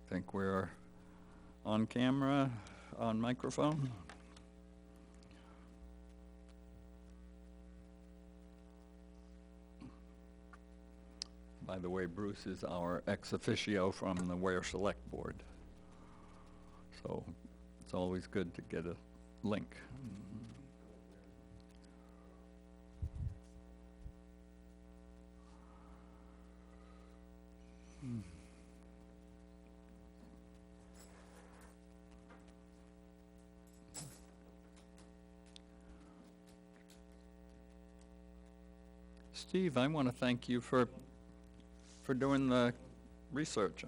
Think we're on camera, on microphone? By the way, Bruce is our ex officio from the Ware Select Board. So it's always good to get a link. Steve, I want to thank you for doing the research.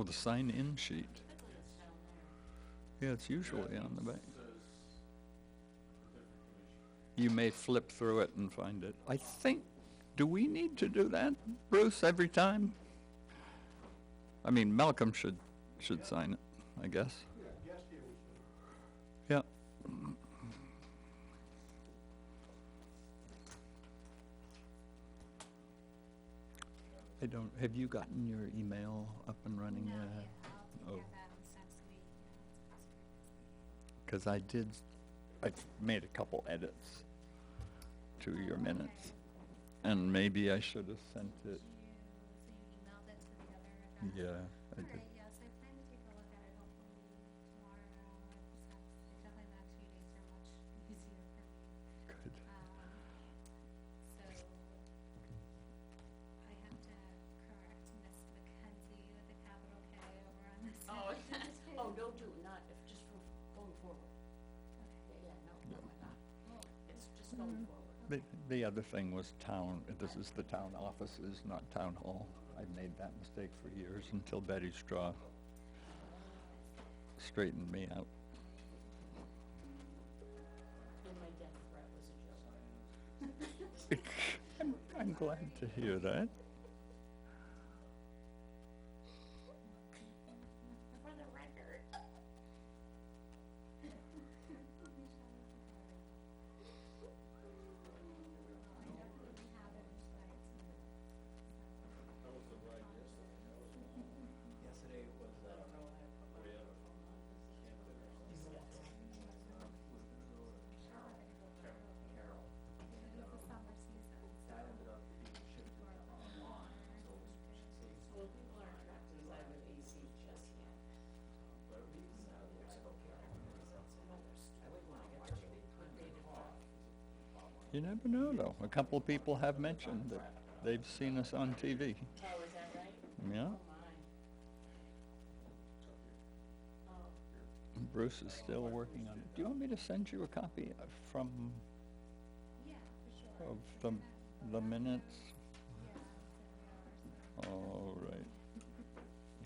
The sign-in sheet. Yeah, it's usually on the back. You may flip through it and find it. I think, do we need to do that, Bruce, every time? I mean, Malcolm should sign it, I guess. Yeah. I don't, have you gotten your email up and running yet? I'll take care of that and send to me. Because I made a couple edits to your minutes. And maybe I should have sent it. So you emailed it to the other address? Yeah, I did. Okay, yes, I plan to take a look at it hopefully tomorrow. Definitely the next few days are much easier for me. Good. So I have to correct Miss Mackenzie with a capital K over on this Oh, side. oh, no, not, if, just for going forward. Okay. Yeah, no, Yeah. my God. It's just going forward. The other thing was this is the town offices, not town hall. I made that mistake for years until Betty Straw straightened me out. And my death threat was a joke. I'm glad to hear that. For the record. Yesterday was, Carol. It's the summer season, so. That ended up being shifted online, so she saves. Well, people aren't trapped inside with AC just yet. But we, looks like, okay, I went when I get to the car. You never know, though. A couple of people have mentioned that they've seen us on TV. Oh, is that right? Yeah. Oh, my. Oh, Bruce is still working on it. Do you want me to send you a copy from Yeah, for sure. of the minutes? Yeah, All right.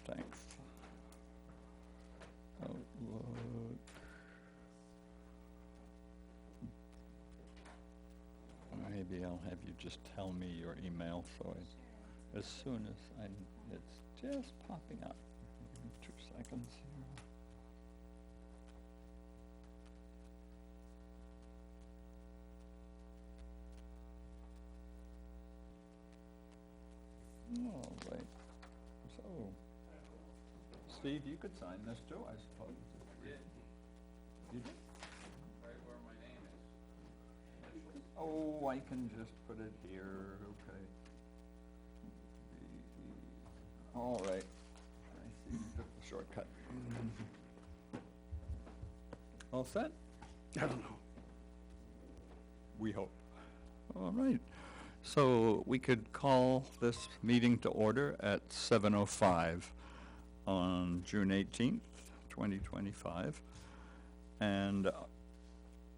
Thanks. Outlook. Maybe I'll have you just tell me your email so as soon as it's just popping up. Give me 2 seconds here. All right. So, Steve, you could sign this too, I suppose. You did? Right where my name is. Oh, I can just put it here, okay. All right. I see you took the shortcut. All set? I don't know. We hope. All right. So we could call this meeting to order at 7:05 on June 18th, 2025. And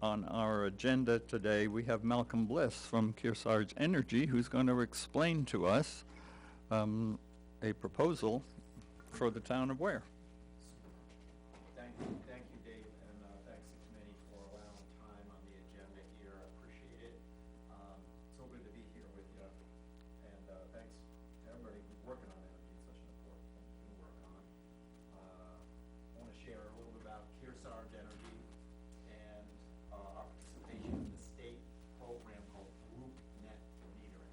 on our agenda today, we have Malcolm Bliss from Kearsarge Energy, who's going to explain to us a proposal for the town of Ware. Thank you, Dave, and thanks to the committee for allowing time on the agenda here. I appreciate it. So good to be here with you, and thanks to everybody who's working on energy. It's such an important thing to work on. I want to share a little bit about Kearsarge Energy and our participation in the state program called Group Net Metering.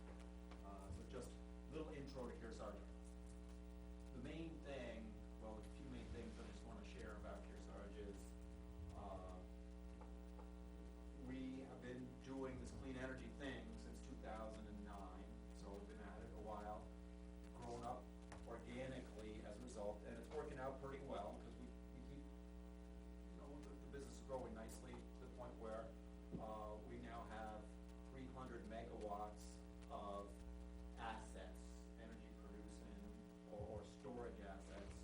So just a little intro to Kearsarge. The main thing, well, a few main things I just want to share about Kearsarge is, we have been doing this clean energy thing since 2009, so we've been at it a while, grown up organically as a result, and it's working out pretty well, because we keep, the business is growing nicely to the point where, we now have 300 megawatts of assets, energy producing or storage assets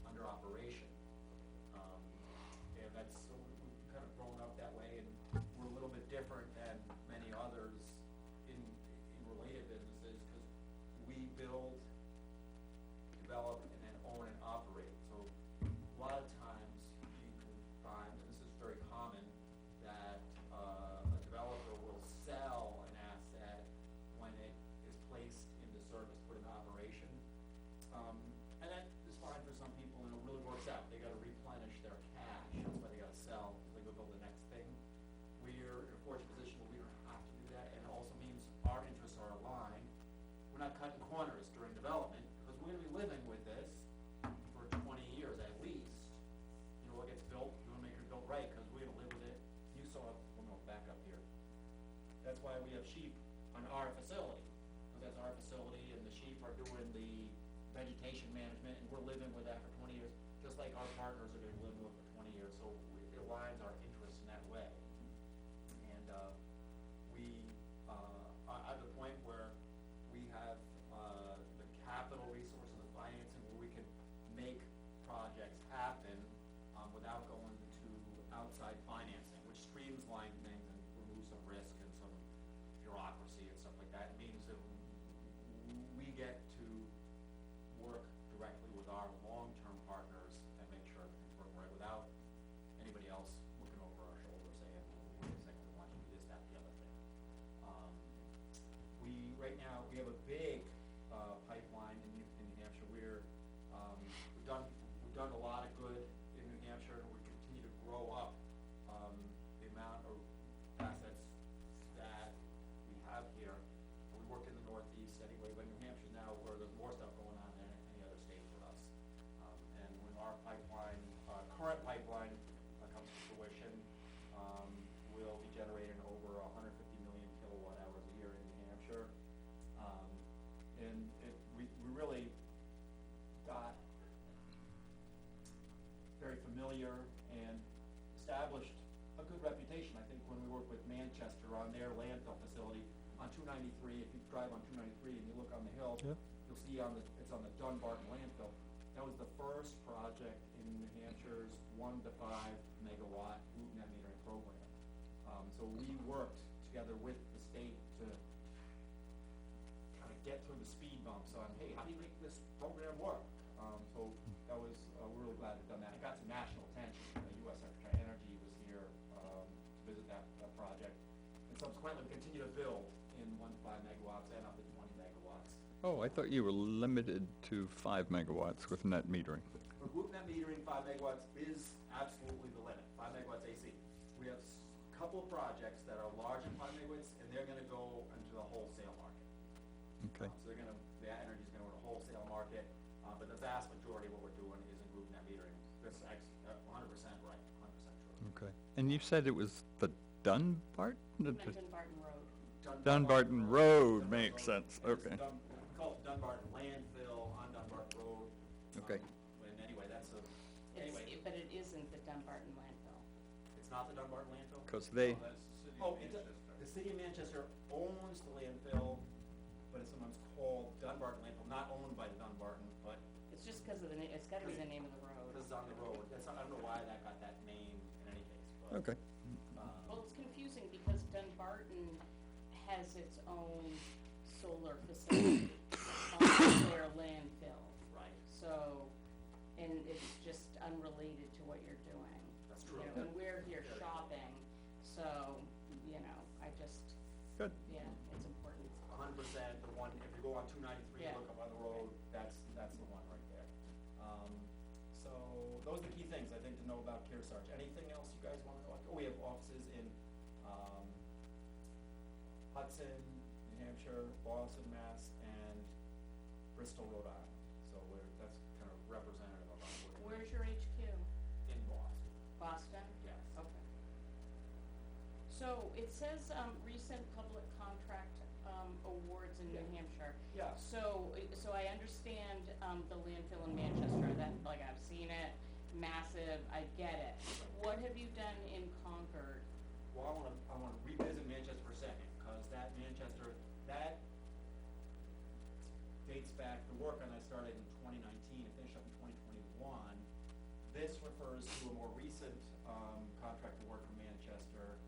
under operation. And that's, so we've kind of grown up that way, and we're a little bit different than many others in related businesses, because we build, develop, and then own and operate. So a lot of times you can find, and this is very common, that a developer will sell an asset when it is placed into service, put into operation. And that is fine for some people, and it really works out. They gotta replenish their cash, that's why they gotta sell, because they go build the next thing. We're in a fortunate position where we don't have to do that, and it also means our interests are aligned. We're not cutting corners during development, because we're gonna be living with this for 20 years at least. What gets built, we wanna make it built right, because we're gonna live with it. You saw, back up here. That's why we have sheep on our facility, because that's our facility, and the sheep are doing the vegetation management, and we're living with that for 20 years, just like our partners are gonna be living with it for 20 years, so it aligns our interests in that way. And, we, are at the point where we have, the capital resources, the financing, where we can make projects happen, without going to outside financing, which streamlines things and removes some risk and some bureaucracy and stuff like that. It means that we get to work directly with our long-term partners and make sure everything's working right without anybody else looking over our shoulder saying, wait a second, we want you to do this, that, the other thing. Right now, we have a big, pipeline in New Hampshire. We've done a lot of good in New Hampshire, and we continue to grow up, the amount of assets that we have here. We work in the Northeast anyway, but New Hampshire now, where there's more stuff going on than any other state for us. And when our pipeline, current pipeline, comes to fruition, we'll be generating over 150 million kilowatt hours a year in New Hampshire. And we really got very familiar and established a good reputation. I think when we work with Manchester on their landfill facility on 293, if you drive on 293 and you look on the hill, you'll see it's on the Dunbarton landfill. That was the first project in New Hampshire's 1 to 5 megawatt Group Net Metering program. So we worked together with the state to kind of get through the speed bumps on, hey, how do you make this program work? So that was, we're really glad to have done that. It got some national attention. U.S. Secretary of Energy was here to visit that project. And subsequently, we continue to build in 1 to 5 megawatts and up to 20 megawatts. Oh, I thought you were limited to 5 megawatts with net metering. For Group Net Metering, 5 megawatts is absolutely the limit, 5 megawatts AC. We have a couple of projects that are larger than 5 megawatts, and they're gonna go into the wholesale market. Okay. So the energy's gonna go to the wholesale market, but the vast majority of what we're doing is in Group Net Metering. That's 100% right, 100% true. Okay. And you said it was the Dunbarton? Dunbarton Road. Dunbarton Road makes sense, And it's okay. We call it Dunbarton Landfill on Dunbarton Road. Okay. And anyway, But it isn't the Dunbarton landfill. it's not the Dunbarton landfill? Because they, The city of Manchester owns the landfill, but it's sometimes called Dunbarton landfill, not owned by Dunbarton, but It's just because of it's gotta be the name of the road. this is on the road. I don't know why that got that name in any case, but. okay. Well, it's confusing because Dunbarton has its own solar facility on their landfill. Right. So and it's just unrelated to what you're doing. That's You true. know, and we're here Very true. shopping, so, you know, I just, Good. yeah, it's important. 100%, the one, if you go on 293, Yeah. look up on the road, that's the one right there. So, those are the key things, I think, to know about Kearsarge. Anything else you guys want to know? Oh, we have offices in Hudson, New Hampshire, Boston, Mass, and Bristol, Rhode Island. So that's kind of representative of our work. Where's your HQ? In Boston, Boston? yes. Okay. So it says, recent public contract, awards in New Yeah. Hampshire. Yeah. So I understand, the landfill in Manchester, that, like, I've seen it, massive, I get it. What have you done in Concord? Well, I wanna revisit Manchester for a second, cause that Manchester, that dates back, the work on that started in 2019 and finished up in 2021. This refers to a more recent, contract to work for Manchester,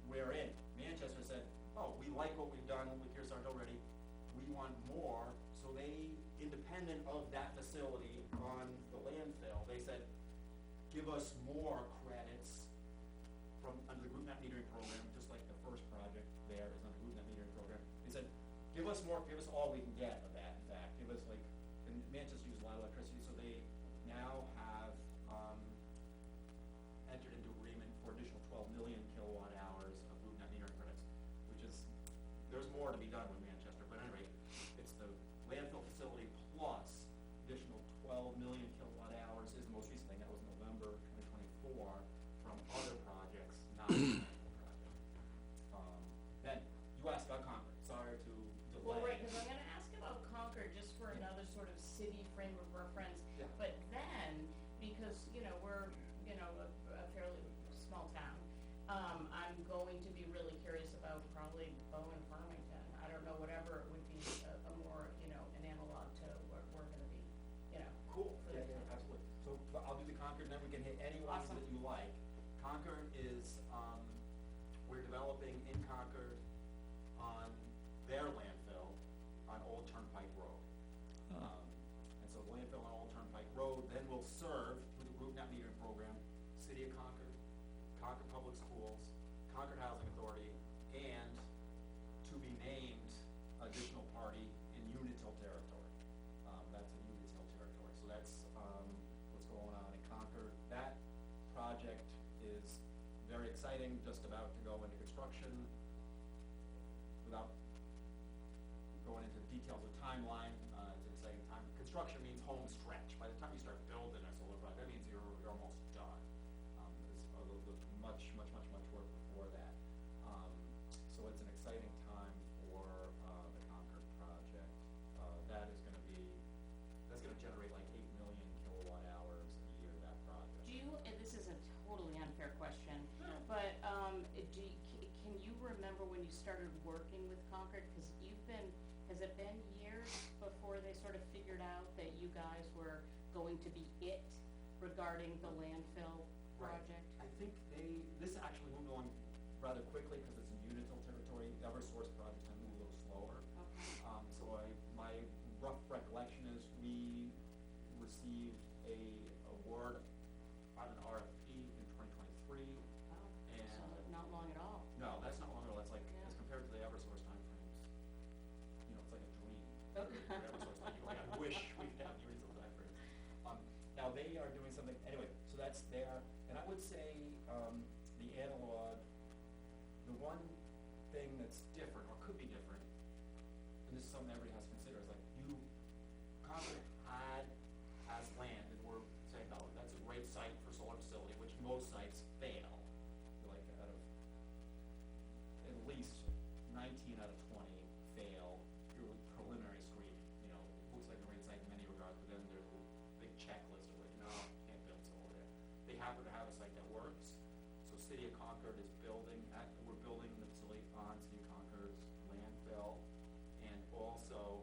wherein Manchester said, oh, we like what we've done with Kearsarge already, we want more, so they, independent of that facility on the landfill, they said, give us more credits from, under the group net metering program, just like the first project there is under the group net metering program. They said, give us more, give us all we can get of that, in fact, give us like, and Manchester uses a lot of electricity, so they now have, entered into agreement for additional 12 million kilowatt hours of group net metering credits, which is, there's more to be done with Manchester, but anyway, it's the landfill facility plus additional 12 million kilowatt hours is the most recent thing, that was November 2024, from other projects, not the landfill project. Then, you asked about Concord, sorry to delay. Well, right, because I'm gonna ask about Concord just for Yeah. another sort of city frame of reference. Yeah. But then, because, you know, we're, you know, a fairly small town, I'm going to be really curious about probably Bowen, Farmington. I don't know, whatever it would be, a more, you know, an analog to what we're gonna be, you know. Cool, for yeah, the yeah, town. absolutely. So, but I'll do the Concord, then we can hit any ones Awesome. that you like. Concord is, we're developing in Concord on their landfill on Old Turnpike Road. Ah. And so the landfill on Old Turnpike Road then will serve through the group net metering program, City of Concord, Concord Public Schools, Concord Housing Authority, and to be named additional party in Unitil territory. That's in Unitil territory, so that's, what's going on in Concord. That project is very exciting, just about to go into construction. Without going into the details of timeline, it's an exciting time. Construction means home stretch. By the time you start building a solar project, that means you're almost done. There's much work before that. So it's an exciting time for, the Concord project. That is gonna be, that's gonna generate like 8 million kilowatt hours a year, that project. Do you, and this is a totally unfair question, but, can you remember when you started working with Concord? Because you've been, has it been years before they sort of figured out that you guys were going to be it regarding the landfill Right. project? I think this actually moved along rather quickly because it's in Unitil territory. The Eversource project tended to move a little slower. Okay. So my rough recollection is we received a award on an RFP in 2023. Oh, And- so not long at all. No, that's not long ago. That's like, Yeah. as compared to the Eversource timeframes, you know, it's like a dream. Okay. For Eversource, like, you're like, I wish we could have Unitil timeframes. Now they are doing something, anyway, so that's there, and I would say, the analog, the one thing that's different, or could be different, and this is something everybody has to consider, is like, Concord has land, and we're saying, no, that's a great site for solar facility, which most sites fail. Like, out of, at least 19 out of 20 fail through preliminary screening, you know, it looks like a great site in many regards, but then there's a big checklist of like, no, can't build solar there. They happen to have a site that works, so City of Concord is building, we're building the facility on City of Concord's landfill, and also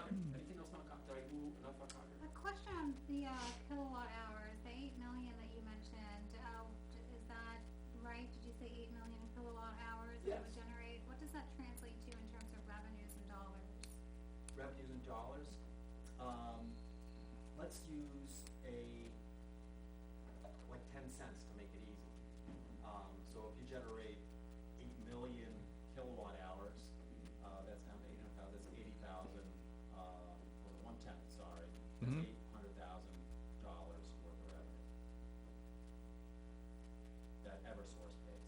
Concord, anything else on Concord? Did I do enough on Concord? A question on the kilowatt hours, the 8 million that you mentioned, is that right? Did you say 8 million kilowatt hours that it would Yes. generate? What does that translate to in terms of revenues and dollars? Revenues in dollars, let's use like 10 cents to make it easy. So if you generate 8 million kilowatt hours, that's down to 800,000, that's 80,000, or 1/10, sorry, that's Mhm. $800,000 worth of revenue. That Eversource pays.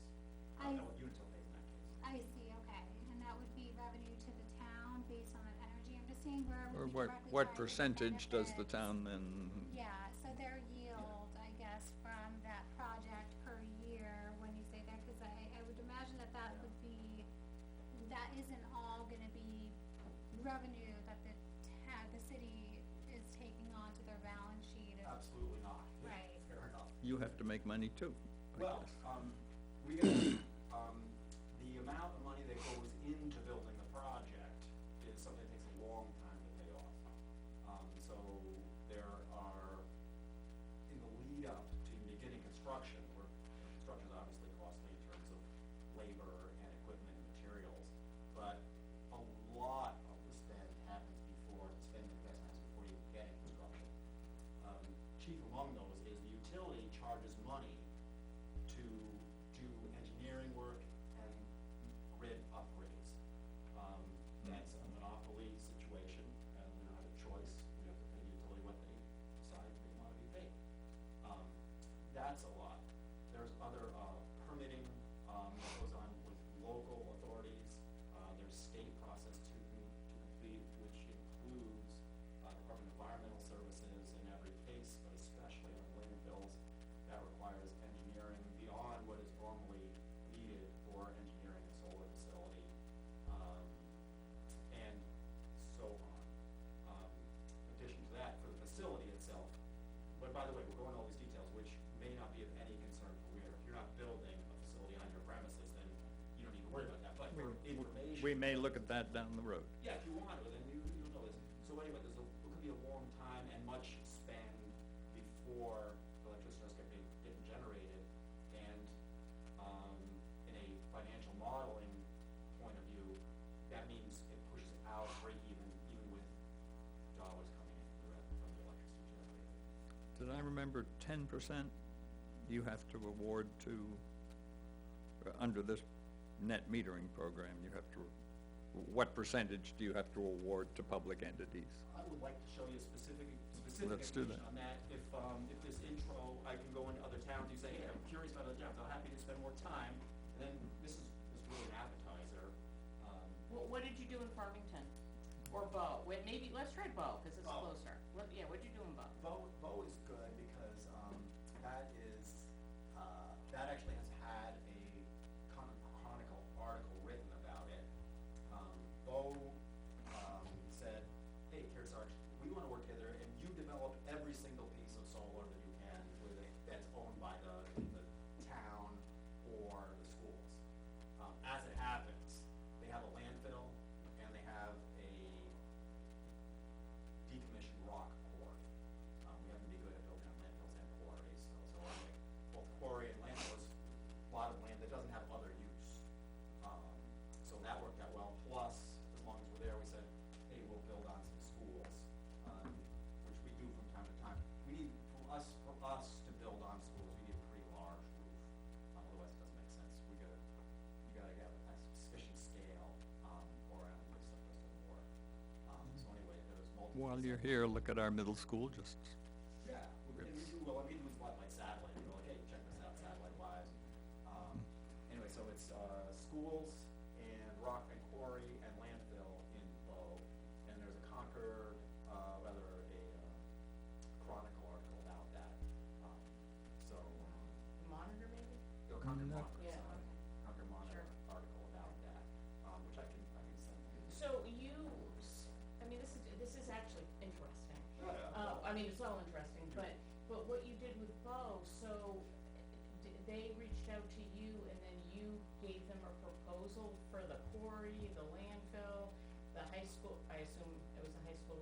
No, Unitil pays in that case. I see, okay, and that would be revenue to the town based on that energy, I'm just seeing where it Or would be directly what tied to the percentage does the benefits. town then? Yeah, so their yield, I guess, from that project per year, when you say that, cause I would imagine that that Yeah. would be, that isn't all gonna be revenue that the city is taking onto their balance sheet of. Absolutely not. Right. Fair enough. You have to make money too, I Well, guess. we got, the amount of money that goes into building the project is something that takes a long time to pay off. So there are, in the lead up to beginning construction, where construction is obviously costly in terms of labor and equipment and materials, but a lot of the spend happens before, spending investment happens before you get in construction. Chief among those is the utility charges money to do engineering work and grid upgrades. That's a monopoly situation, and we don't have a choice, we have to pay the utility what they decide they want to be paid. That's a lot. There's other, permitting, that goes on with local authorities, there's state process to complete, which includes, Department of Environmental Services in every case, but especially on landfills, that requires engineering beyond what is normally needed for engineering a solar facility, and so on. In addition to that, for the facility itself, but by the way, we're going all these details, which may not be of any concern for Weir. If you're not building a facility on your premises, then you don't need to worry about that, but for information. We may look at that down the road. Yeah, if you want to, then you'll know this. So anyway, there could be a long time and much spend before electricity starts getting generated. And, in a financial modeling point of view, that means it pushes out break even with dollars coming in from the electricity generated. Did I remember 10% you have to award to, under this net metering program, you have to, what percentage do you have to award to public entities? I would like to show you specific Let's do information that. on that. If this intro, I can go into other towns, you say, hey, I'm curious about other towns, I'm happy to spend more time. And then this is really an appetizer. What did you do in Farmington? Or Bow? Maybe, let's try Bow, cause it's Bow. closer. What'd you do in Bow? Bow is good because, that actually has had a chronicle article written about it. Bow, said, hey, Kearsarge, we wanna work together and you develop every single piece of solar that you can that's owned by the town or the schools. As it happens, they have a landfill and they have a decommissioned rock quarry. We happen to be good at building on landfills and quarries, so like both quarry and landfills, a lot of land that doesn't have other use. So that worked out well, plus, as long as we're there, we said, hey, we'll build on some schools, which we do from time to time. We need, for us to build on schools, we need a pretty large roof, otherwise it doesn't make sense. You gotta have a sufficient scale, or else this stuff just doesn't work. So anyway, there's multiple. While you're here, look at our middle school, just, Yeah, and we do, well, we do a lot like satellite, we go like, hey, check this out satellite wise. Anyway, so it's, schools and rock and quarry and landfill in Bow, and there's a Concord, Chronicle article about that. So, Monitor maybe? the Concord No. Monitor, Yeah, sorry, okay. Concord Monitor Sure. article about that, which I can send you. So this is actually interesting. Yeah. I mean, it's all interesting, but what you did with Bow, so they reached out to you and then you gave them a proposal for the quarry, the landfill, the high school, I assume it was the high school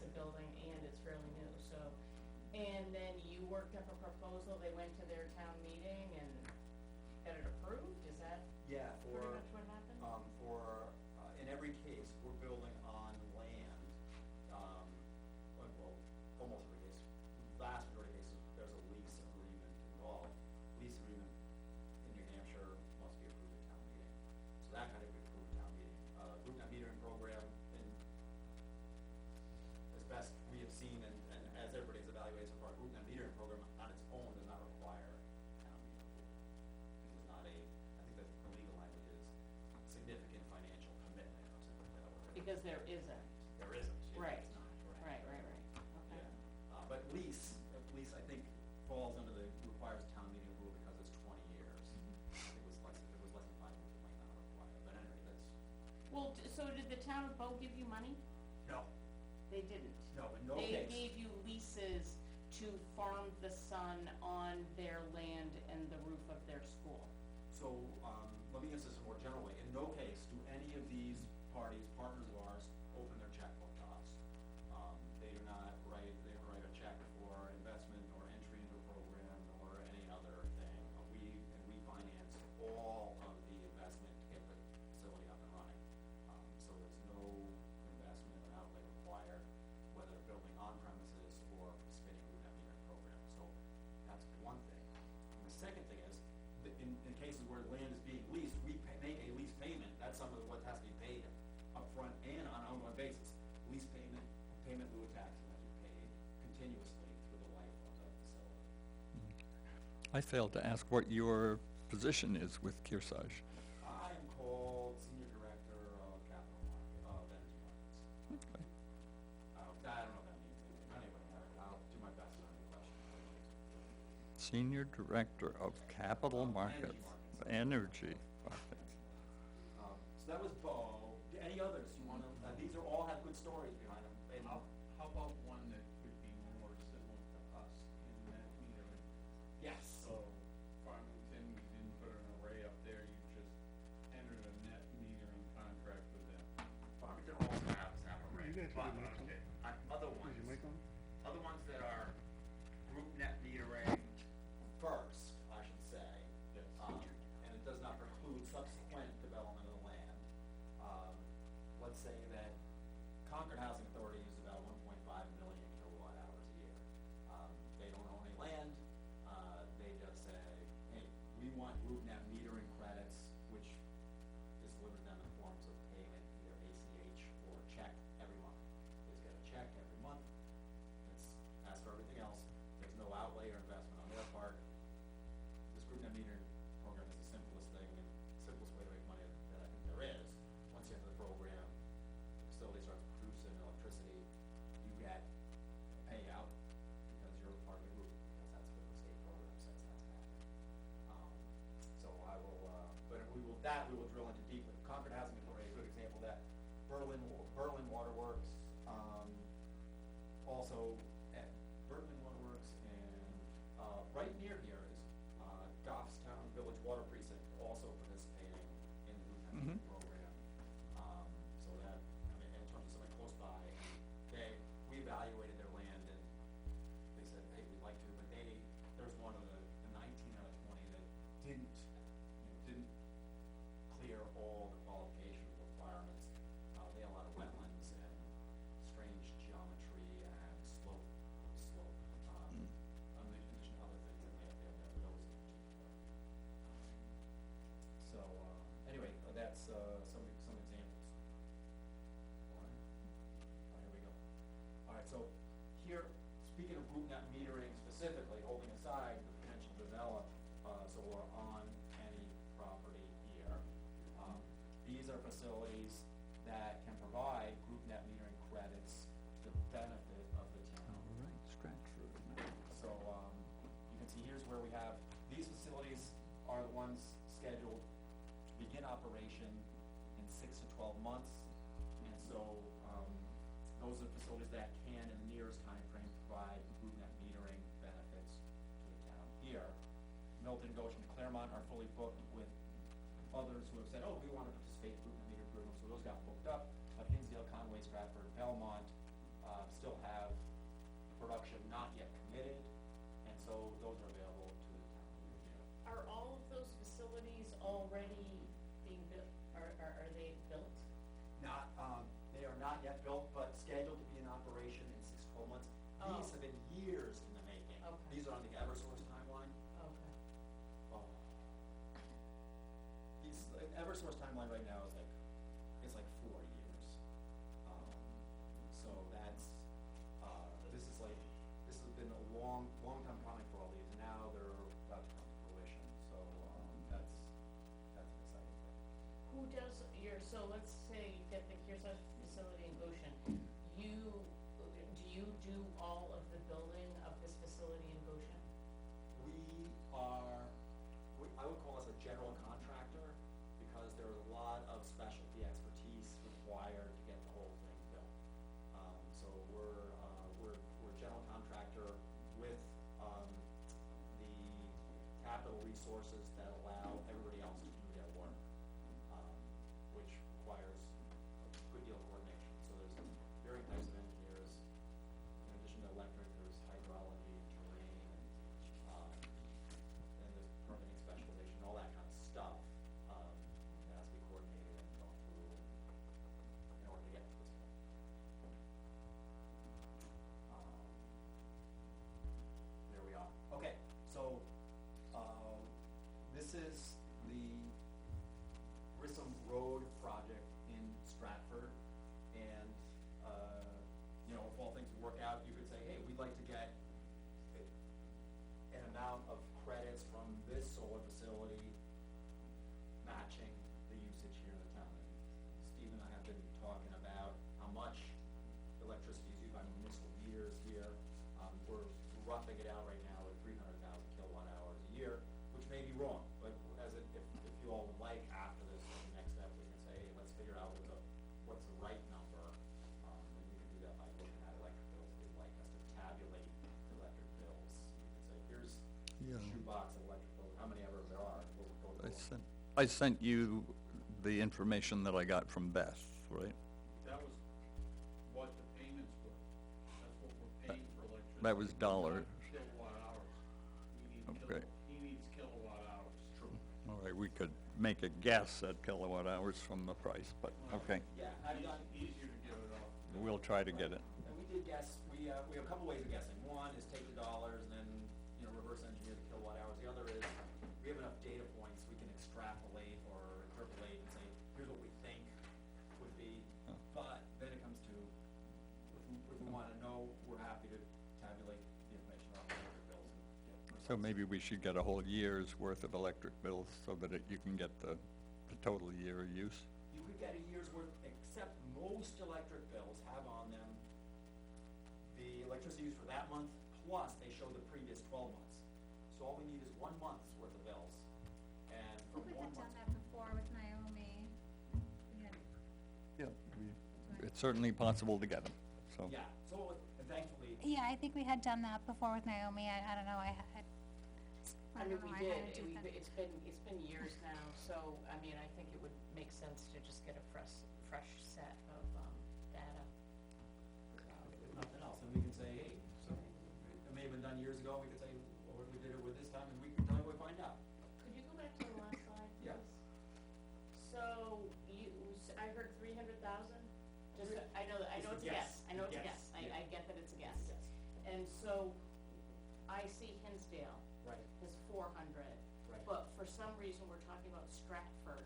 a building and it's fairly new, so. And then you worked up a proposal, they went to their town meeting and got it approved, is that Yeah, pretty much what happened? in every case, we're building on land, well, almost every case, vast majority of cases, there's a lease agreement involved. Lease agreement in New Hampshire must be approved at town meeting, so that kind of be approved at town meeting. Group net metering program, in, as best we have seen and as everybody's evaluated so far, group net metering program on its own does not require town meeting approval. It was not a, I think that the legal language is significant financial commitment or something like that. Because there isn't. There isn't. Yeah, Right. it's not, Right, okay. Yeah, but lease, I think falls under the, requires town meeting approval because it's 20 years. I think it was less, if it was less than 5 years, it might not require, but anyway, that's, Well, so did the town of Bow give you money? no, They didn't. no, in no They case. gave you leases to farm the sun on their land and the roof of their school. So, let me answer this more generally. In no case do any of these parties, partners of ours, open their checkbook to us. They do not write a check for investment or entry into a program or any other thing. We finance all of the investment to get the facility up and running. So there's no investment or outlay required, whether building on premises or participating in a net metering program. So that's one thing. And the second thing is, that in cases where land is being leased, we make a lease payment. That's some of what has to be paid upfront and on an ongoing basis. Lease payment in lieu of taxes has to be paid continuously through the life of the facility. I failed to ask what your position is with Kearsarge. I am called Senior Director of Capital Market, of Energy Markets. Okay. I don't know what that means. Anyway, I'll do my best on any questions. Senior Director of Capital Markets. Energy Markets. So that was Bo. Any others you want to, these are all have good stories behind them. And How about one that could be more similar to us in that metering? yes. So Farmington, we didn't put an array up there, you just entered a net metering contract with them. Farmington also have a rate, You guys but, have your mic on? okay, other Is your mic on? other ones that are group net metering, First, I should say. Yes. And it does not preclude subsequent development of the land. Let's say that Concord Housing Authority uses about 1.5 million kilowatt hours a year. They don't own any land, they just say, hey, we want group net metering credits, which is delivered to them in forms of payment, either ACH or check every month. They just get a check every month, it's, as for everything else, there's no outlay or investment on their part. This group net metering program is the simplest thing and simplest way to make money that I think there is. Once you enter the program, the facility starts producing electricity, you get a payout because you're part of the group, because that's what the state program says has to happen. So I will, but we will drill into deeply. Concord Housing Authority, a good example of that. Berlin Waterworks, also at Berlin Waterworks and, right near here is, Goffstown Village Water Precinct also participating in the group net metering program. So that, I mean, in terms of something close by, we evaluated their land and they said, hey, we'd like to, but there's one of the 19 out of 20 that didn't clear all the qualification requirements. They had a lot of wetlands and strange geometry and slope, in addition to other things that they have there, but those in particular. So, anyway, that's, some examples. All right, here we go. All right, so here, speaking of group net metering specifically, holding aside the potential to develop, solar on any property here, these are facilities that can provide group net metering credits to the benefit of the town. All right, Stratford. So, you can see here's where we have, these facilities are the ones scheduled to begin operation in 6 to 12 months. And so, those are facilities that can, in the nearest timeframe, provide group net metering benefits to the town here. Milton, Goshen, Claremont are fully booked with others who have said, oh, we want to participate in group net metering programs, so those got booked up. But Hinsdale, Conway, Stratford, Belmont, still have production not yet committed, and so those are available to the town to review. Are all of those facilities already being built, are they built? Not, they are not yet built, but scheduled to be in operation in 6 to 12 months. Oh. These have been years in the making. Okay. These are on the Eversource timeline. Okay. Oh. These, Eversource timeline right now is like, it's like 4 years. So that's, this is like, this has been a long time coming for all these, and now they're about to come to fruition, so, that's an exciting thing. Who does so let's say you get the Kearsarge facility in Goshen, do you do all of the building of this facility in Goshen? I would call us a general contractor, because there's a lot of specialty expertise required to get the whole thing built. So we're a general contractor with, the capital resources that allow everybody else to do their work, which requires a good deal of coordination. So there's varying types of engineers. In addition to electric, there's hydrology, terrain, and there's permitting specialization, all that kind of stuff, that has to be coordinated and gone through in order to get to this point. There we are. Okay, so, this is the Grissom Road project in Stratford, and, if all things would work out, you could say, hey, we'd like to get an amount of credits from this solar facility matching the usage here in the town. And Steve and I have been talking about how much electricity is used by municipal meters here. We're roughing it out right now at 300,000 kilowatt hours a year, which may be wrong, but if you all would like, after this, the next step, we can say, hey, let's figure out what's the right number, and we can do that by looking at electric bills. If you'd like us to tabulate electric bills, you can say, here's Yeah. a shoebox of electric bills, how many ever there are, we'll go through them. I sent you the information that I got from Beth, right? That was what the payments were. That's what we're paying for electricity. That was dollar. Not kilowatt hours. Okay. He needs kilowatt hours. True. All right, we could make a guess at kilowatt hours from the price, but, okay, Yeah, I've done, Easier to get it off. we'll try to get it. and we did guess, we have a couple ways of guessing. One is take the dollars and then, reverse engineer the kilowatt hours. The other is, we have enough data points, we can extrapolate or interpolate and say, here's what we think would be. Oh. But then it comes to, if we wanna know, we're happy to tabulate the information on the electric bills and get. So results. maybe we should get a whole year's worth of electric bills so that you can get the total year of use. You could get a year's worth, except most electric bills have on them the electricity used for that month, plus they show the previous 12 months. So all we need is 1 month's worth of bills, and I from think we 1 had done month. that before with Naomi. We had, Yeah. It's certainly possible to get them, so. Yeah, so, and thankfully, yeah, I think we had done that before with Naomi. I don't know, I I mean, don't know, we I did, hadn't do that. it's been years now, so, I mean, I think it would make sense to just get a fresh set of, data. if nothing else, then we can say, hey, so, it may have been done years ago, we could say, well, we did it with this time, and we can tell you what we find out. Could you go back to the last slide, please? Yeah. So, I heard 300,000? Just, I know It's it's a guess, I know it's a guess, guess, yeah. I get that it's a guess. Yes. And so, I see Hinsdale Right, is 400, right. but for some reason, we're talking about Stratford.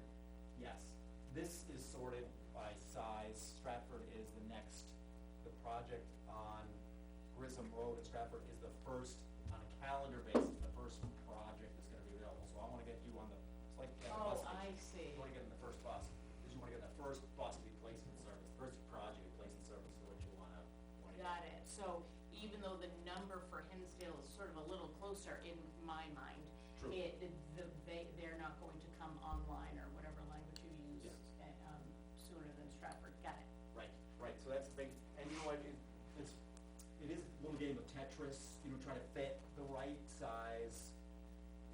Yes, this is sorted by size. Stratford is the next, the project on Grissom Road in Stratford is the first, on a calendar basis, the first project that's gonna be available. So I wanna get you on the, it's like a Oh, bus I station. see. You wanna get in the first bus, because you wanna get that first bus to be placed in service, first project to be placed in service, so what you wanna get. Got it, so even though the number for Hinsdale is sort of a little closer in my mind, True. they're not going to come online, or whatever language you use, Yes. sooner than Stratford, got it. Right, so that's the thing, and you know what, it is a little game of Tetris, try to fit the right size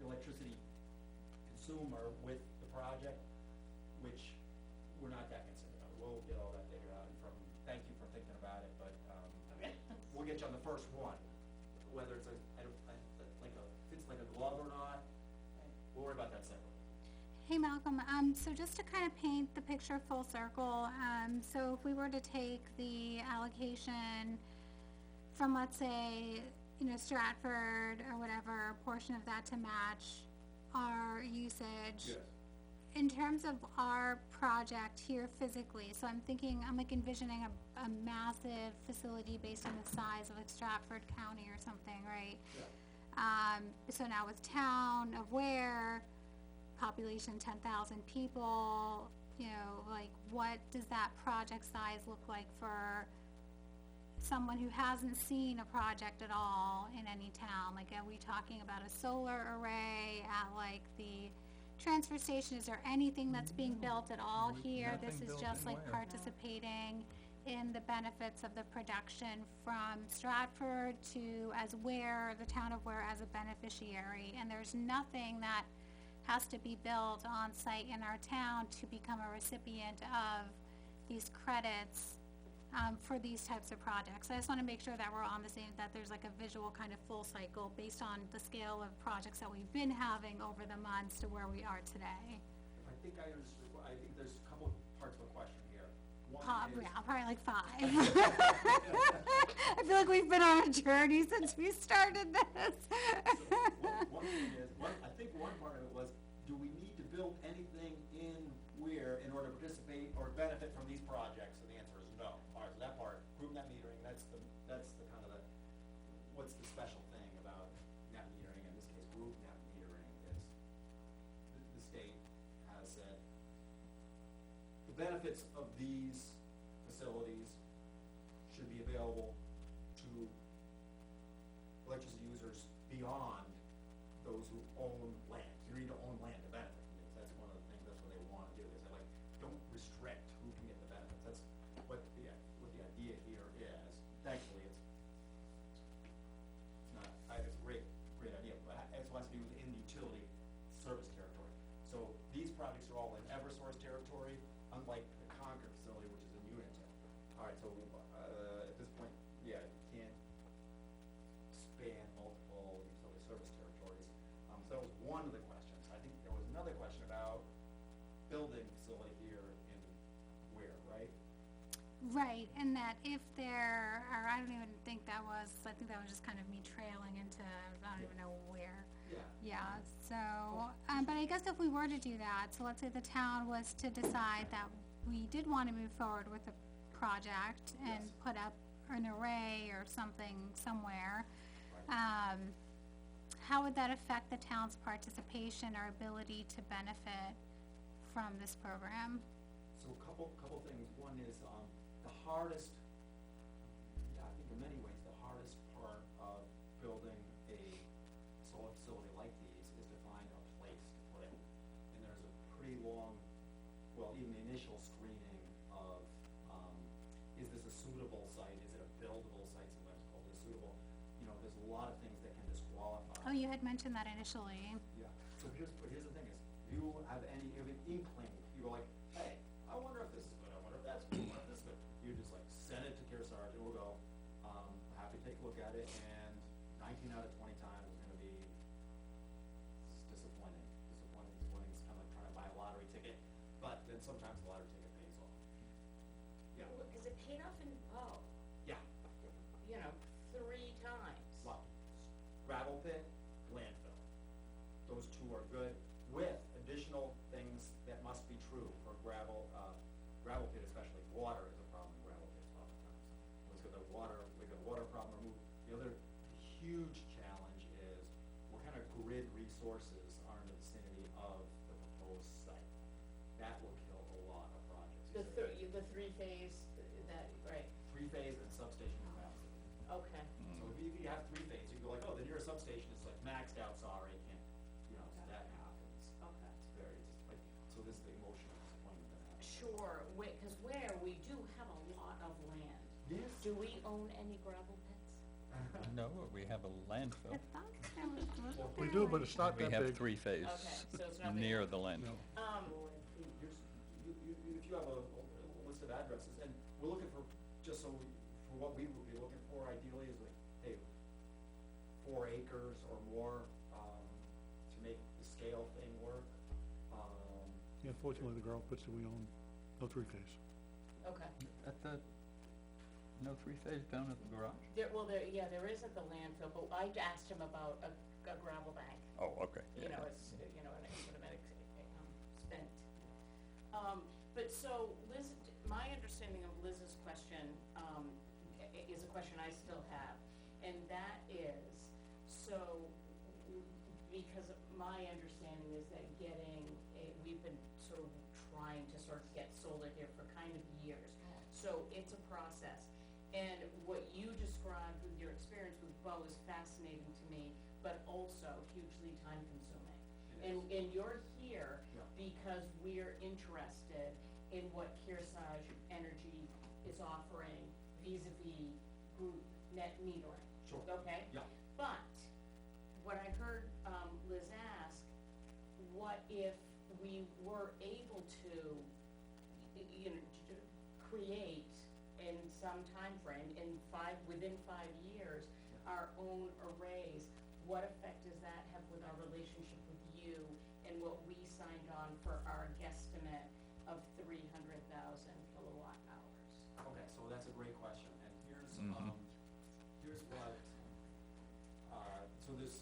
electricity consumer with the project, which we're not that concerned about. We'll get all that figured out, and thank you for thinking about it, but, first one, whether it's fits like a glove or not, we'll worry about that separately. Hey Malcolm, so just to kind of paint the picture full circle, so if we were to take the allocation from, let's say, Stratford or whatever, a portion of that to match our usage. Yes. In terms of our project here physically, so I'm like envisioning a massive facility based on the size of like Stratford County or something, right? Yeah. So now with town of Ware, population 10,000 people, like what does that project size look like for someone who hasn't seen a project at all in any town? Like, are we talking about a solar array at like the transfer station? Is there anything that's being built at all here? This nothing is built just like anywhere. participating in the benefits of the production from Stratford to as Ware, the town of Ware as a beneficiary. And there's nothing that has to be built on site in our town to become a recipient of these credits for these types of projects. I just wanna make sure that we're on the same, that there's like a visual kind of full cycle based on the scale of projects that we've been having over the months to where we are today. I think I understood, I think there's a couple of parts of the question here. One is. Yeah, probably like 5. I feel like we've been on a journey since we started this. One thing is, I think one part of it was, do we need to build anything in Ware in order to participate or benefit from these projects? And the answer is no. All right, so that part, group net metering, that's the kind of what's the special thing about net metering, in this case, group net metering, is the state has said the benefits of these facilities should be available to electricity users beyond those who own land. You need to own land to benefit from this. That's one of the things, that's what they wanna do, is they're like, don't restrict who can get the benefits. That's what the idea here is. Thankfully, it's not, it's a great idea, but it has to be within the utility service territory. So these projects are all in Eversource territory, unlike the Concord facility, which is in Unitil. All right, so, at this point, yeah, you can't span multiple utility service territories. So that was one of the questions. I think there was another question about building facility here in Ware, right? Right, and that if there are, I don't even think that was, I think that was just kind of me trailing into, I don't even know where. Yeah. Yeah, so, but I guess if we were to do that, so let's say the town was to decide that we did wanna move forward with a project and Yes. put up an array or something somewhere, Right. how would that affect the town's participation or ability to benefit from this program? So a couple things. One is, the hardest, I think in many ways, the hardest part of building a solar facility like these is to find a place to put it. And there's a pretty long, well, even the initial screening of, is this a suitable site? Is it a buildable site? Sometimes called a suitable. There's a lot of things that can disqualify. Oh, you had mentioned that initially. Yeah, so here's the thing is, you have an inkling, you go like, hey, I wonder if this is good, I wonder if that's good, I wonder if this is good. You just like send it to Kearsarge, and we'll go, happy to take a look at it, and 19 out of 20 times it's gonna be disappointing. It's kinda like trying to buy a lottery ticket, but then sometimes the lottery ticket pays off. Yeah, Is it paid off in, yeah, 3 times? well, gravel pit, landfill. Those two are good, with additional things that must be true for gravel pit especially. Water is a problem in gravel pits oftentimes. Let's get the water, we got a water problem removed. The other huge challenge is what kind of grid resources are in the vicinity of the proposed site. That will kill a lot of projects. The 3-phase, right, Three-phase and substation capacity. okay. So if you have three-phase, you go like, oh, the nearest substation is like maxed out, sorry, can't, so that happens. Okay. It's very, like, so this is the emotional disappointment that happens. Sure, because where we do have a lot of land. Yes. Do we own any gravel pits? No, we have a landfill. I thought there was. We do, but it's not We that have big. 3-phase Okay, so it's not big near enough. the landfill. If you have a list of addresses, and we're looking for, just so for what we would be looking for ideally is like, hey, meters or more, to make the scale thing work. Yeah, fortunately, the ground puts that we own, no three-phase. Okay. At the, no three-phase down at the garage? Yeah, there is at the landfill, but I asked him about a gravel bank. Oh, okay. You yeah, know, yeah. it's, you know, and it would have been spent. But so Liz, my understanding of Liz's question, is a question I still have, and that is, so, because my understanding is that we've been sort of trying to sort of get solar here for kind of years, so it's a process. And what you described with your experience with Bo is fascinating to me, but also hugely time consuming. And you're here Yeah. because we're interested in what Kearsarge Energy is offering vis-a-vis group net metering. Sure. Okay? Yeah. But what I heard Liz ask, what if we were able to, you know, create in some time frame, within 5 years, our own arrays? What effect does that have with our relationship with you and what we signed on for our guesstimate of 300,000 kilowatt hours? Okay, so that's a great question, and here's, Mhm. here's what, so there's,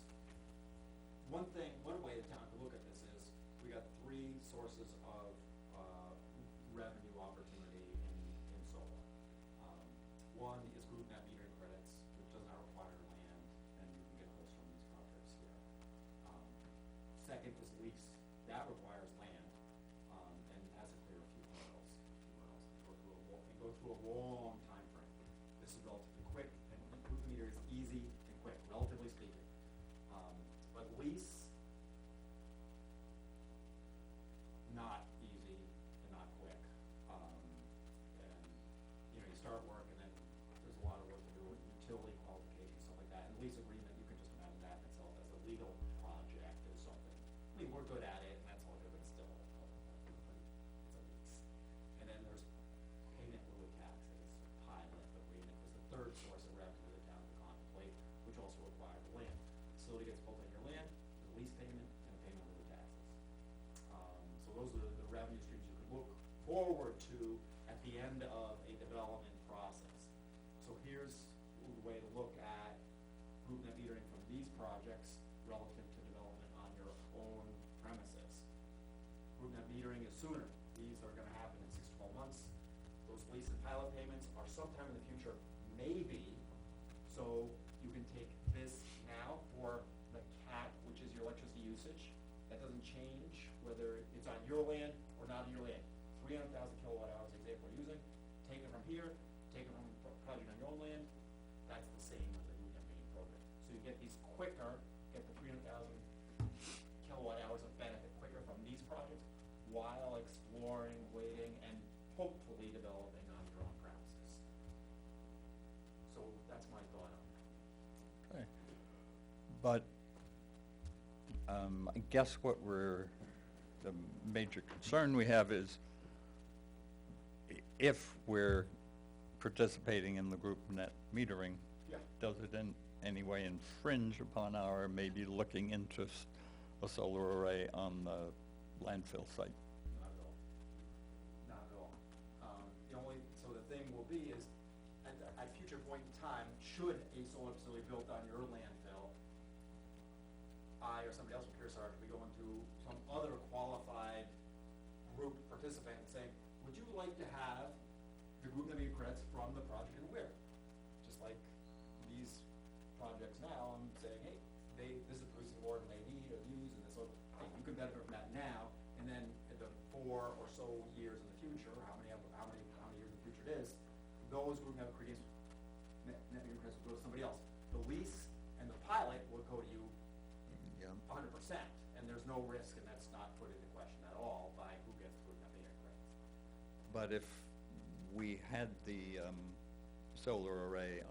one way the town could look at this is, we got three sources of, revenue opportunity in solar. One is group net metering credits, which does not require land, and you can get those from these projects here. Second is lease, that requires land, and has to clear a few hurdles, and go through a long time frame. This is relatively quick, and group meter is easy and quick, relatively speaking. But lease, not easy and not quick. And, you know, you start work and then there's a lot of work to do with utility qualifications, stuff like that. And lease agreement, you can just imagine that in itself as a legal project is something. I mean, we're good at it and that's all good, but it's still, it's a lease. And then there's payment in lieu of taxes, pilot agreement is the third source of revenue the town can contemplate, which also requires land. Facility gets built on your land, there's a lease payment and a payment in lieu of taxes. So those are the revenue streams you can look forward to at the end of a development process. So here's the way to look at group net metering from these projects relative to development on your own premises. Group net metering is sooner. These are gonna happen in 6 to 12 months. Those lease and pilot payments are sometime in the future, maybe. So you can take this now for the CAT, which is your electricity usage. That doesn't change whether it's on your land or not on your land. 300,000 kilowatt hours is the example we're using. Take it from here, take it from a project on your own land, that's the same as the group net metering program. So you get these quicker, get the 300,000 kilowatt hours of benefit quicker from these projects while exploring, waiting, and hopefully developing on your own premises. So that's my thought on that. Okay. But, I guess the major concern we have is if we're participating in the group net metering, Yeah. does it in any way infringe upon our maybe looking into a solar array on the landfill site? Not at all. Not at all. So the thing will be is, at future point in time, should a solar facility built on your landfill, I or somebody else from Kearsarge be going to some other qualified group participant and saying, would you like to have the group net metering credits from the project in Ware? Just like these projects now, I'm saying, hey, this is a producing board and they need or use, and so, hey, you can benefit from that now, and then in the 4 or so years in the future, how many years in the future it is, those group net credits, net metering credits will go to somebody else. The lease and the pilot will go to you Yeah. 100%, and there's no risk, and that's not put into question at all by who gets group net metering credits. But if we had the solar array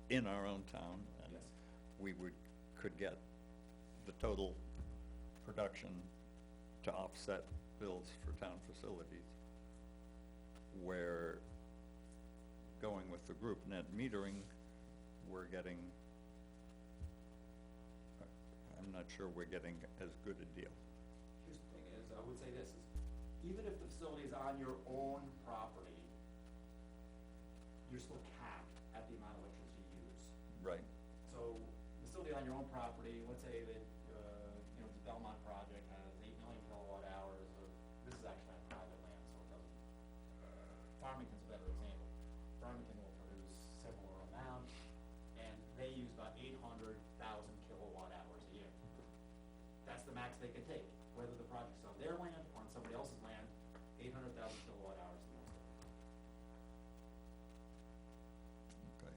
in our own town, and Yes. we could get the total production to offset bills for town facilities, where going with the group net metering, we're getting not sure we're getting as good a deal. Here's the thing is, I would say this, is even if the facility is on your own property, you're still capped at the amount of electricity you use. Right. So, facility on your own property, let's say that, the Belmont project has 8 million kilowatt hours of, this is actually on private land, so it doesn't, Farmington's a better example. Farmington will produce similar amount, and they use about 800,000 kilowatt hours a year. That's the max they can take, whether the project's on their land or on somebody else's land, 800,000 kilowatt hours is the most. Okay.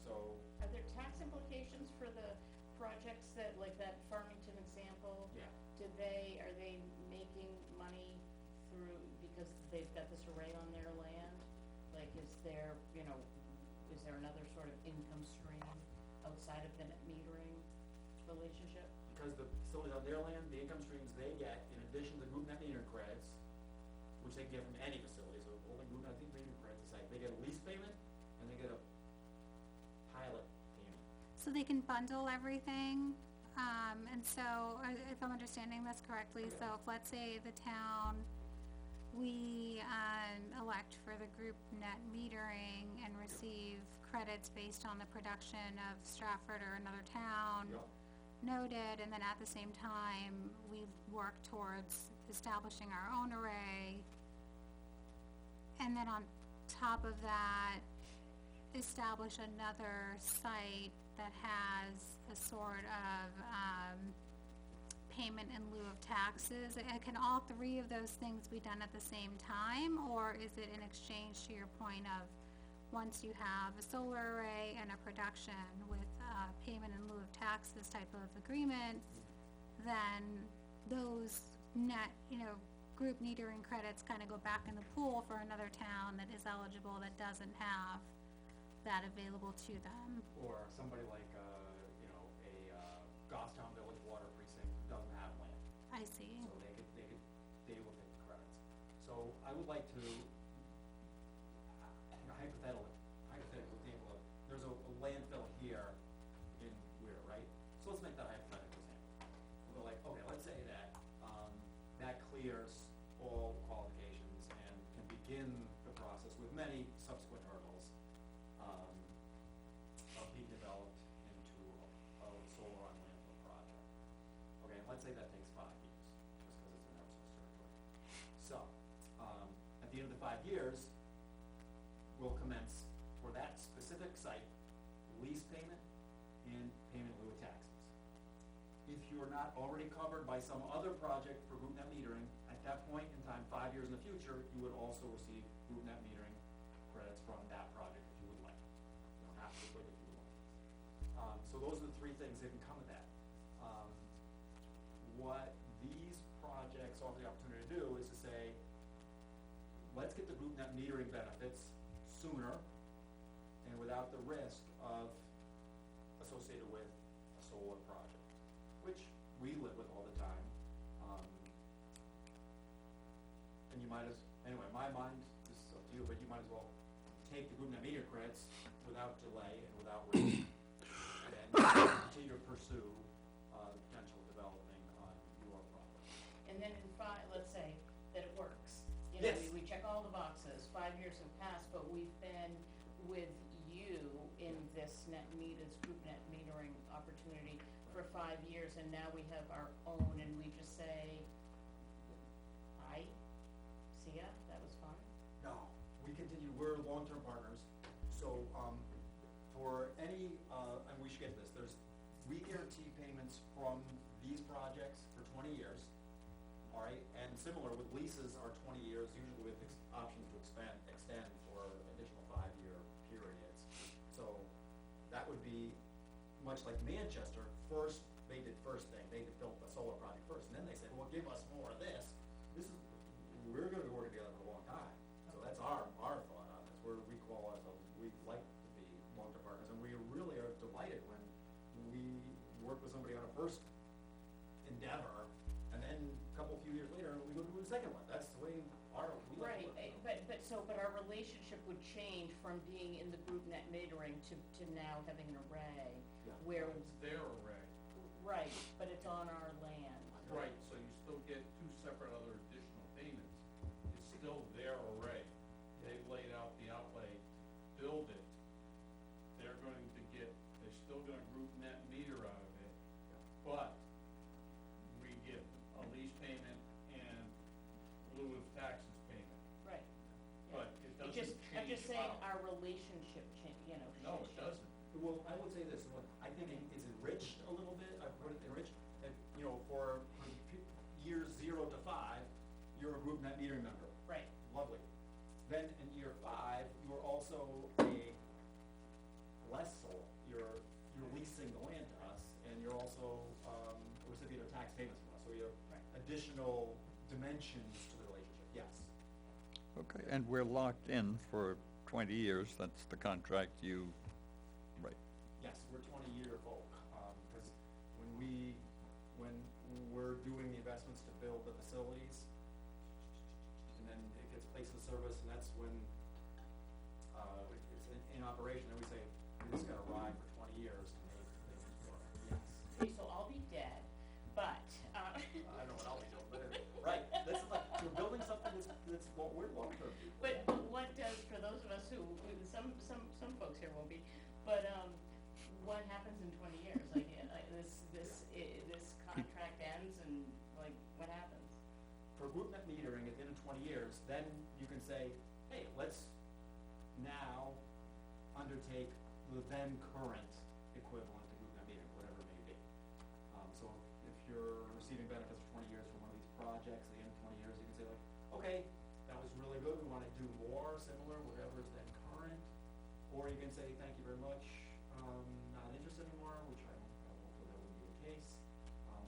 So, Are there tax implications for the projects that, like that Farmington example? yeah. Are they making money through, because they've got this array on their land? Like, is there another sort of income stream outside of the net metering relationship? Because the facility's on their land, the income streams they get, in addition to group net metering credits, which they get from any facility, so only group net metering credits, it's like, they get a lease payment, and they get a pilot payment. So they can bundle everything, and so, if I'm understanding this correctly, so if, let's say, the town, we, elect for the group net metering and receive credits based on the production of Stratford or another town, Yup. noted, and then at the same time, we work towards establishing our own array. And then on top of that, establish another site that has a sort of, payment in lieu of taxes. Can all three of those things be done at the same time, or is it in exchange, to your point of, once you have a solar array and a production with payment in lieu of taxes type of agreement, then those net, group metering credits kind of go back in the pool for another town that is eligible that doesn't have that available to them? Or somebody like, Goffstown Village Water Precinct doesn't have land. I see. So they will take the credits. So I would like to, hypothetical example of, there's a landfill here in Weir, right? So let's make that a hypothetical example. We'll go like, okay, let's say that, that clears all qualifications and can begin the process with many subsequent hurdles, of being developed into a solar on landfill project. Okay, and let's say that takes 5 years, just because it's in Eversource territory. So, at the end of the 5 years, we'll commence for that specific site, lease payment and payment in lieu of taxes. If you're not already covered by some other project for group net metering, at that point in time, 5 years in the future, you would also receive group net metering credits from that project if you would like. You don't have to, but if you would like. So those are the 3 things that can come of that. What these projects offer the opportunity to do is to say, let's get the group net metering benefits sooner and without the risk of associated with a solar project, which we live with all the time. And you might anyway, my mind, this is up to you, but you might as well take the group net meter credits without delay and without risk, and continue to pursue potential developing on your property. And then in let's say that it works. Yes. We check all the boxes, 5 years have passed, but we've been with you in this group net metering opportunity for 5 years, and now we have our own, and we just say, bye, see ya, that was fun. No, we continue, we're long-term partners, so, for any, and we should get this, we guarantee payments from these projects for 20 years, all right, and similar with leases are 20 years, usually with options to extend for additional 5-year periods. So, that would be much like Manchester, they did first thing, they built a solar project first, and then they said, well, give us more of this. We're gonna be working together for a long time, so that's our thought on this, we call ourselves, we like to be long-term partners, and we really are delighted when we work with somebody on a first endeavor, and then a few years later, we go to the second one, that's the way we like to Right, work. but our relationship would change from being in the group net metering to now having an array, Yeah. where, It's their array. right, but group net metering member. Right. Lovely. Then in year 5, you are also a lessor. You're leasing the land to us, and you're also a recipient of tax payments from us. So you have Right. additional dimensions to the relationship, yes. Okay, and we're locked in for 20 years, that's the contract you, right. Yes, we're 20-year folk, because when we're doing the investments to build the facilities, and then it gets placed in service, and that's when, it's in operation, and we say, we just gotta ride for 20 years to make things work, yes. Okay, so I'll be dead, but, I don't know what I'll be doing, but, right, this is like, we're building something that's, we're long-term people. But what does, for those of us who, some folks here won't be, but, what happens in 20 years? Like, this contract ends and, like, what happens? For group net metering, at the end of 20 years, then you can say, hey, let's now undertake the then current equivalent to group net metering, whatever it may be. So if you're receiving benefits for 20 years from one of these projects, at the end of 20 years, you can say like, okay, that was really good, we wanna do more, similar, whatever is then current. Or you can say, thank you very much, not interested anymore, which hopefully that wouldn't be the case.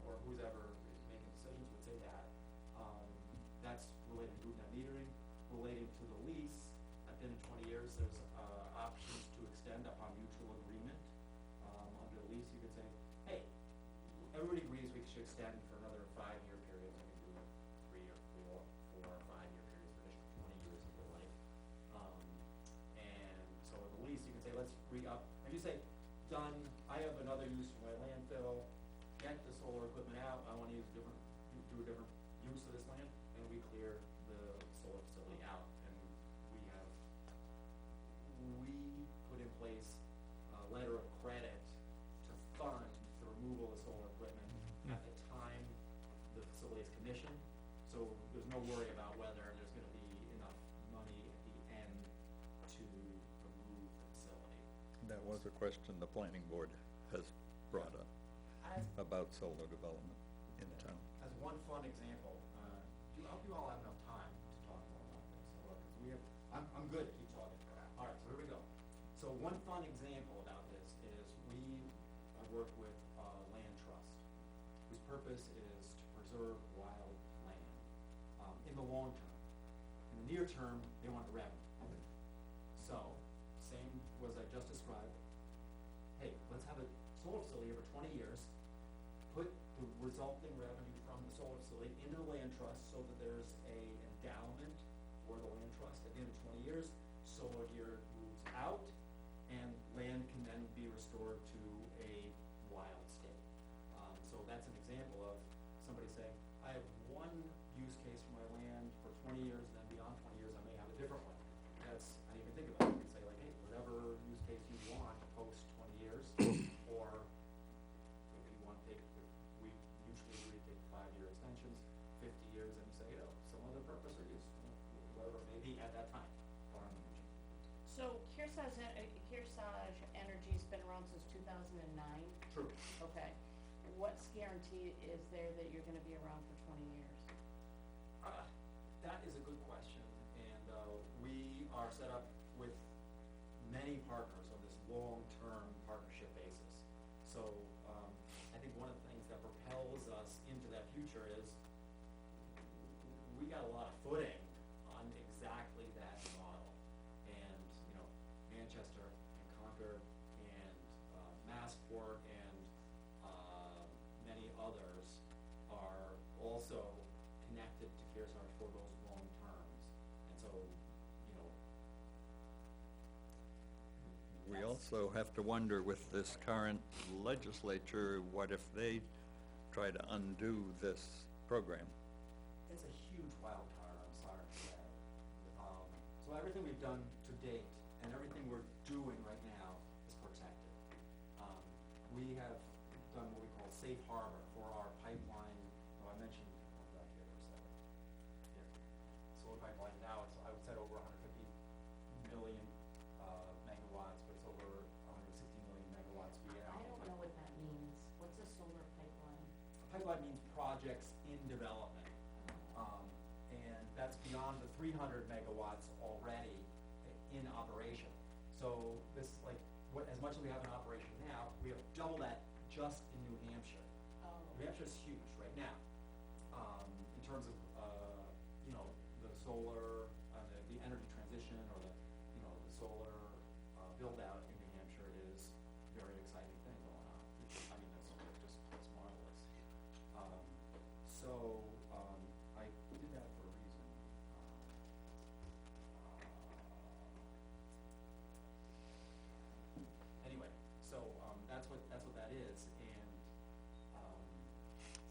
Or who's ever making decisions would say that. That's related to group net metering. Related to the lease, at the end of 20 years, there's options to extend upon mutual agreement. Under the lease, you could say, hey, everybody agrees we should extend for another 5-year period, we can do 3 or 4 or 5-year periods for additional 20 years of your life. And so in the lease, you can say, let's re-up, and you say, done, I have another use for my landfill, get the solar equipment out, I wanna use do a different use of this land, and we clear the solar facility out, and we put in place a letter of credit to fund the removal of solar equipment at the time the facility is commissioned, so there's no worry about whether there's gonna be enough money at the end to remove the facility. That was a question the planning board has brought up about solar development in town. As one fun example, I hope you all have enough time to talk more about this, because we have, I'm good to keep talking. All right, so here we go. So one fun example about this is we work with Land Trust, whose purpose is to preserve wild land in the long term. In the near term, they want the revenue. So, same was I just described. Hey, let's have a solar facility over 20 years, put the resulting revenue from the solar facility into the land trust so that there's a endowment for the land trust at the end of 20 years. Solar gear moves out, and land can then be restored to a wild state. So that's an example of somebody saying, I have one use case for my land for 20 years, and then beyond 20 years, I may have a different one. That's, I didn't even think about it. You can say like, hey, whatever use case you want post 20 years, or if you want to take, we usually agree to take 5-year extensions, 50 years, and you say, some other purpose or use, whatever it may be at that time. So Kearsarge Energy's been around since 2009? True. Okay. What's guarantee is there that you're gonna be around for 20 years? That is a good question, and we are set up with many partners on this long-term partnership basis. So I think one of the things that propels us into that future is we got a lot of footing on exactly that model. And, Manchester and Concord and Massport and many others are also connected to Kearsarge for those long terms. And so, We also have to wonder with this current legislature, what if they try to undo this program? it's a huge wild card, I'm sorry to say. So everything we've done to date and everything we're doing right now is protected. We have done what we call safe harbor for our pipeline. I mentioned, back here for a second. Here. Solar pipeline now, I would say over 150 million megawatts, but it's over 160 million megawatts. I don't know what that means. What's a solar pipeline? Pipeline means projects in development. And 300 megawatts already in operation. So this, like, as much as we have in operation now, we have double that just in New Hampshire. Oh, New Hampshire's huge right now, in terms of, the solar, the energy transition, or the solar, build-out in New Hampshire is a very exciting thing going on. I mean, that's something just, it's marvelous. I did that for a reason. Anyway, that's what that is, and,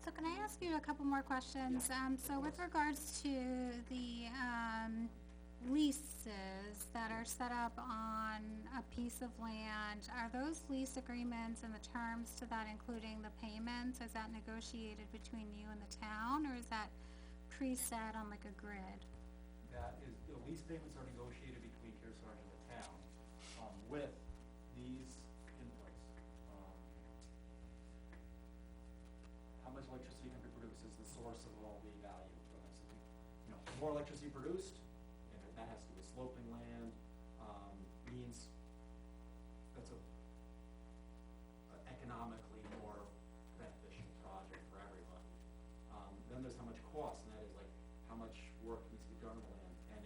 So can I ask you a couple more questions? Yeah, So of with course. regards to the, leases that are set up on a piece of land, are those lease agreements and the terms to that, including the payments, is that negotiated between you and the town, or is that preset on like a grid? that is, the lease payments are negotiated between Kearsarge and the town, with these in place. How much electricity can be produced is the source of all the value for this. The more electricity produced, and that has to do with sloping land, means that's a economically more beneficial project for everybody. Then there's how much cost, and that is like how much work needs to be done on the land, and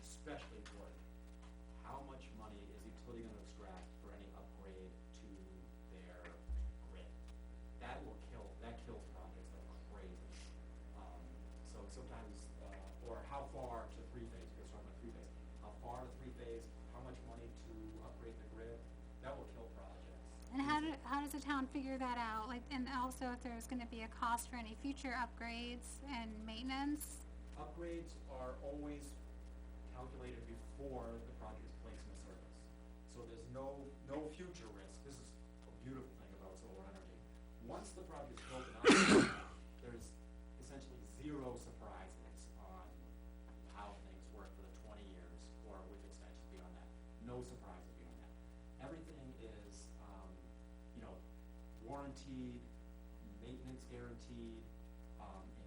especially important, how much money is the utility gonna extract for any upgrade to their grid? That kills projects like crazy. So sometimes, or how far to three-phase, because we're talking about three-phase, how far to three-phase, how much money to upgrade the grid, that will kill projects. And how does the town figure that out? Like, and also if there's gonna be a cost for any future upgrades and maintenance? Upgrades are always calculated before the project is placed into service. So there's no future risk. This is a beautiful thing about solar energy. Once the project's built and operating, there's essentially zero surprises on how things work for the 20 years or with extensions beyond that. No surprises beyond that. Everything is, warranted, maintenance guaranteed,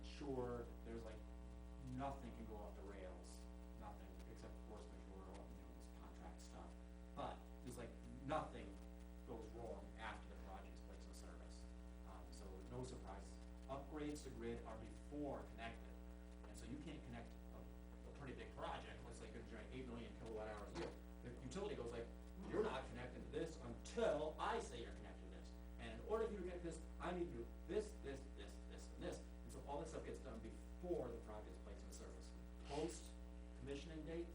insured. There's like nothing can go off the rails, nothing except force majeure or this contract stuff. But there's like nothing goes wrong after the project's placed in service. So no surprises. Upgrades to grid are before connected, and so you can't connect a pretty big project. Let's say you're gonna generate 8 million kilowatt hours a year. The utility goes like, you're not connected to this until I say you're connected to this. And in order for you to connect this, I need to do this, and this. And so all this stuff gets done before the project is placed into service. Post-commissioning date,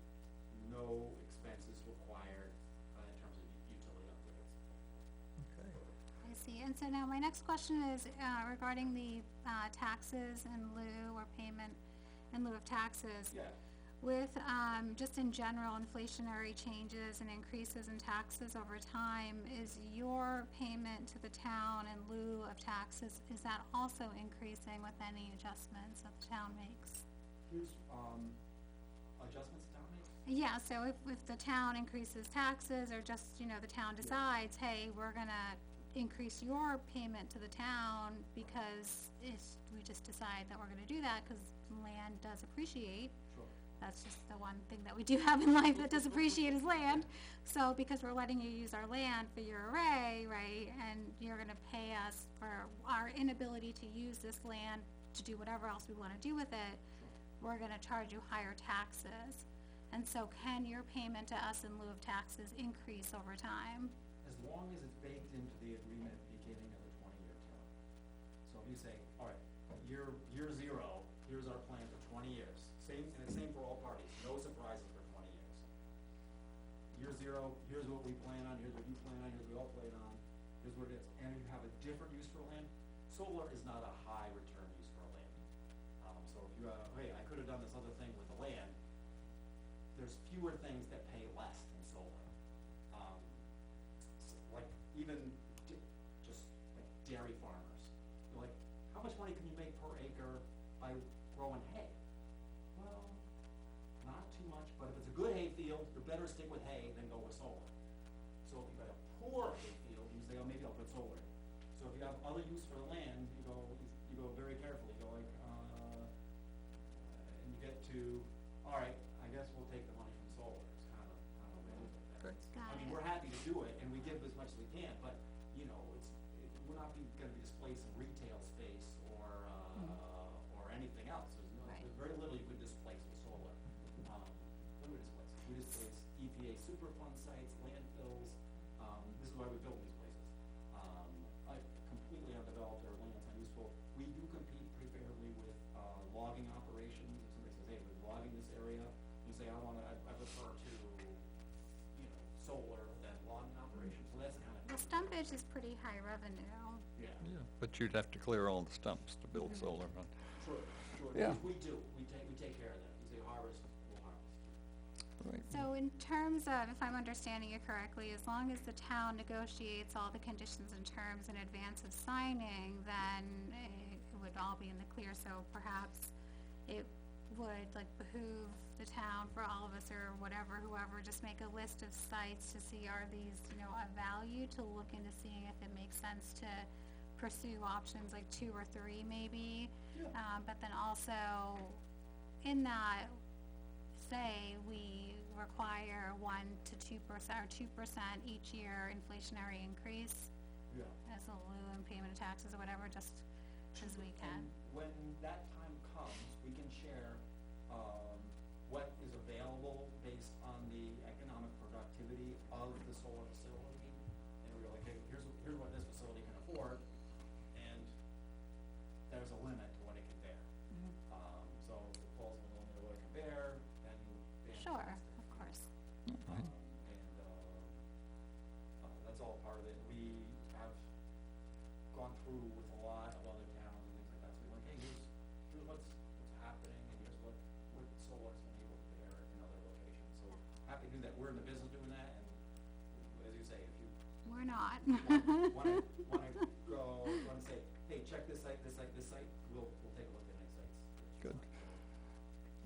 no expenses required in terms of utility upgrades. Okay. I see, and so now my next question is, regarding the, taxes in lieu or payment in lieu of taxes. Yeah. With, just in general inflationary changes and increases in taxes over time, is your payment to the town in lieu of taxes, is that also increasing with any adjustments that the town makes? Here's, adjustments the town makes? Yeah, so if the town increases taxes, or just, the town decides, hey, we're gonna increase your payment to the town because we just decide that we're gonna do that, cause land does appreciate. Sure. That's just the one thing that we do have in life that does appreciate is land. So because we're letting you use our land for your array, right, and you're gonna pay us for our inability to use this land to do whatever else we wanna do with it, we're gonna charge you higher taxes. And so can your payment to us in lieu of taxes increase over time? As long as it's baked into the agreement at the beginning of the 20-year term. So if you say, all right, year zero, here's our plan for 20 years. And it's same for all parties, no surprises for 20 years. Year zero, here's what we plan on, here's what you plan on, here's what we all plan on, here's what it is. And you have a different use for land. Solar is not a high return use for land. So if you, hey, I could have done this other thing with the land, there's fewer things that pay less than solar. Like even just like dairy farmers, they're like, how much money can you make per acre by growing hay? Well, not too much, but if it's a good hay field, you better stick with hay than go with solar. So if you've got a poor hay field, you say, oh, maybe I'll put solar in. So if you have other use for the land, you go very carefully, you go like, and you get to, all right, happy to do it, and we give as much as we can, but, you know, we're not gonna be displacing retail space or anything else. Right. There's very little you could displace with solar. What do we displace? We displace EPA Superfund sites, landfills, this is why we build these places. Completely undeveloped or land's unuseful. We do compete pretty favorably with, logging operations. If somebody says, hey, we're logging this area, you say, I prefer to, you know, solar than logging operations, so that's kind of. The stumpage is pretty high revenue. Yeah. Yeah, but you'd have to clear all the stumps to build solar on. Sure. Yeah. We do, we take care of that. You say harvest, we'll harvest. Right. So in terms of, if I'm understanding you correctly, as long as the town negotiates all the conditions and terms in advance of signing, then it would all be in the clear, so perhaps it would like behoove the town for all of us or whatever, whoever, just make a list of sites to see are these, you know, of value, to look into seeing if it makes sense to pursue options like 2 or 3 maybe. Yeah. But then also, in that, say we require 1 to 2% or 2% each year inflationary increase Yeah. as a lieu in payment of taxes or whatever, just as we can. And when that time comes, we can share, what is available based on the economic productivity of the solar facility. And we're like, hey, here's what this facility can afford, and there's a limit to what it can bear. So if it falls in the limit of what it can bear, then. Sure, of course. Right. That's all part of it. We have gone through with a lot of other towns and things like that, so we're like, hey, here's what's happening, and here's what solar's gonna be able to bear in other locations, so happy to do that. We're in the business of doing that, and as you say, if you We're not. wanna say, hey, check this site, we'll take a look at any sites. Good.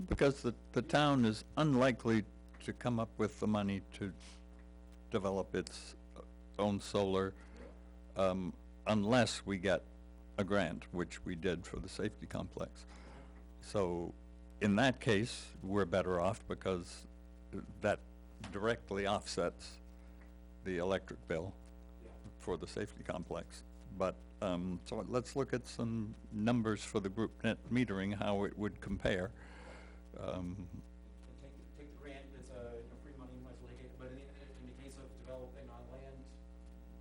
Because the town is unlikely to come up with the money to develop its own solar, unless we get a grant, which we did for the safety complex. So, in that case, we're better off because that directly offsets the electric bill Yeah. for the safety complex. But, so let's look at some numbers for the group net metering, how it would compare. And take the grant, it's free money, you might as well take it, but in the case of developing on land,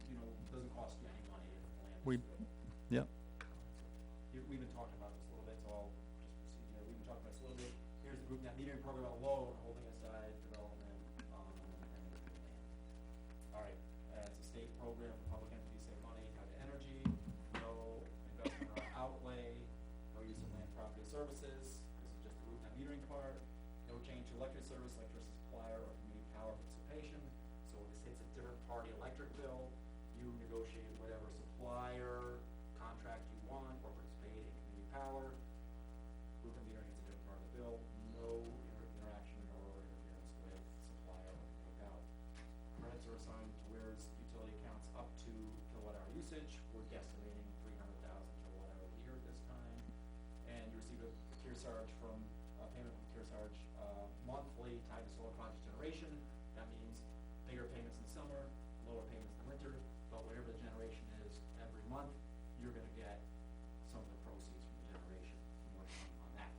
you know, it doesn't cost you any money if the land is We- good. Yeah, We've been talking about this a little bit, so I'll just proceed here. We've been talking about this a little bit. Here's the group net metering program alone, holding aside development, and land. All right, it's a state program for public entities save money, tied to energy, no investment or outlay, no use of land, property, services. This is just the group net metering part. No change to electric service, electricity supplier, or community power participation. So this hits a different party electric bill. You negotiate whatever supplier contract you want or participate in community power. Group net metering hits a different part of the bill. No interaction or interference with supplier or community power. Credits are assigned to where's utility accounts up to kilowatt hour usage. We're guesstimating 300,000 kilowatt hour a year at this time. And you receive a Kearsarge from, payment from Kearsarge, monthly tied to solar project generation. That means bigger payments in summer, lower payments in winter, but whatever the generation is every month, you're gonna get some of the proceeds from the generation, more to come on that.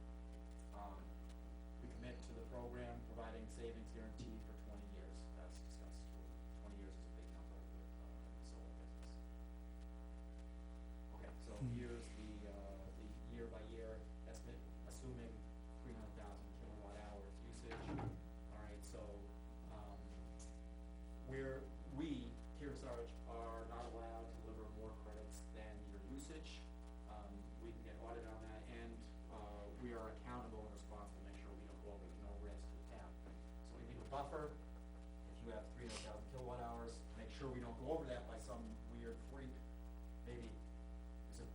We commit to the program, providing savings guaranteed for 20 years, as discussed. 20 years is a big number with, the solar business. Okay, so here's the year by year estimate, assuming 300,000 kilowatt hours usage. All right, so, we, Kearsarge, are not allowed to deliver more credits than your usage. We can get audited on that, and, we are accountable and responsible to make sure we don't go over, no risk to the town. So we leave a buffer. If you have 300,000 kilowatt hours, make sure we don't go over that by some weird freak. Maybe it's a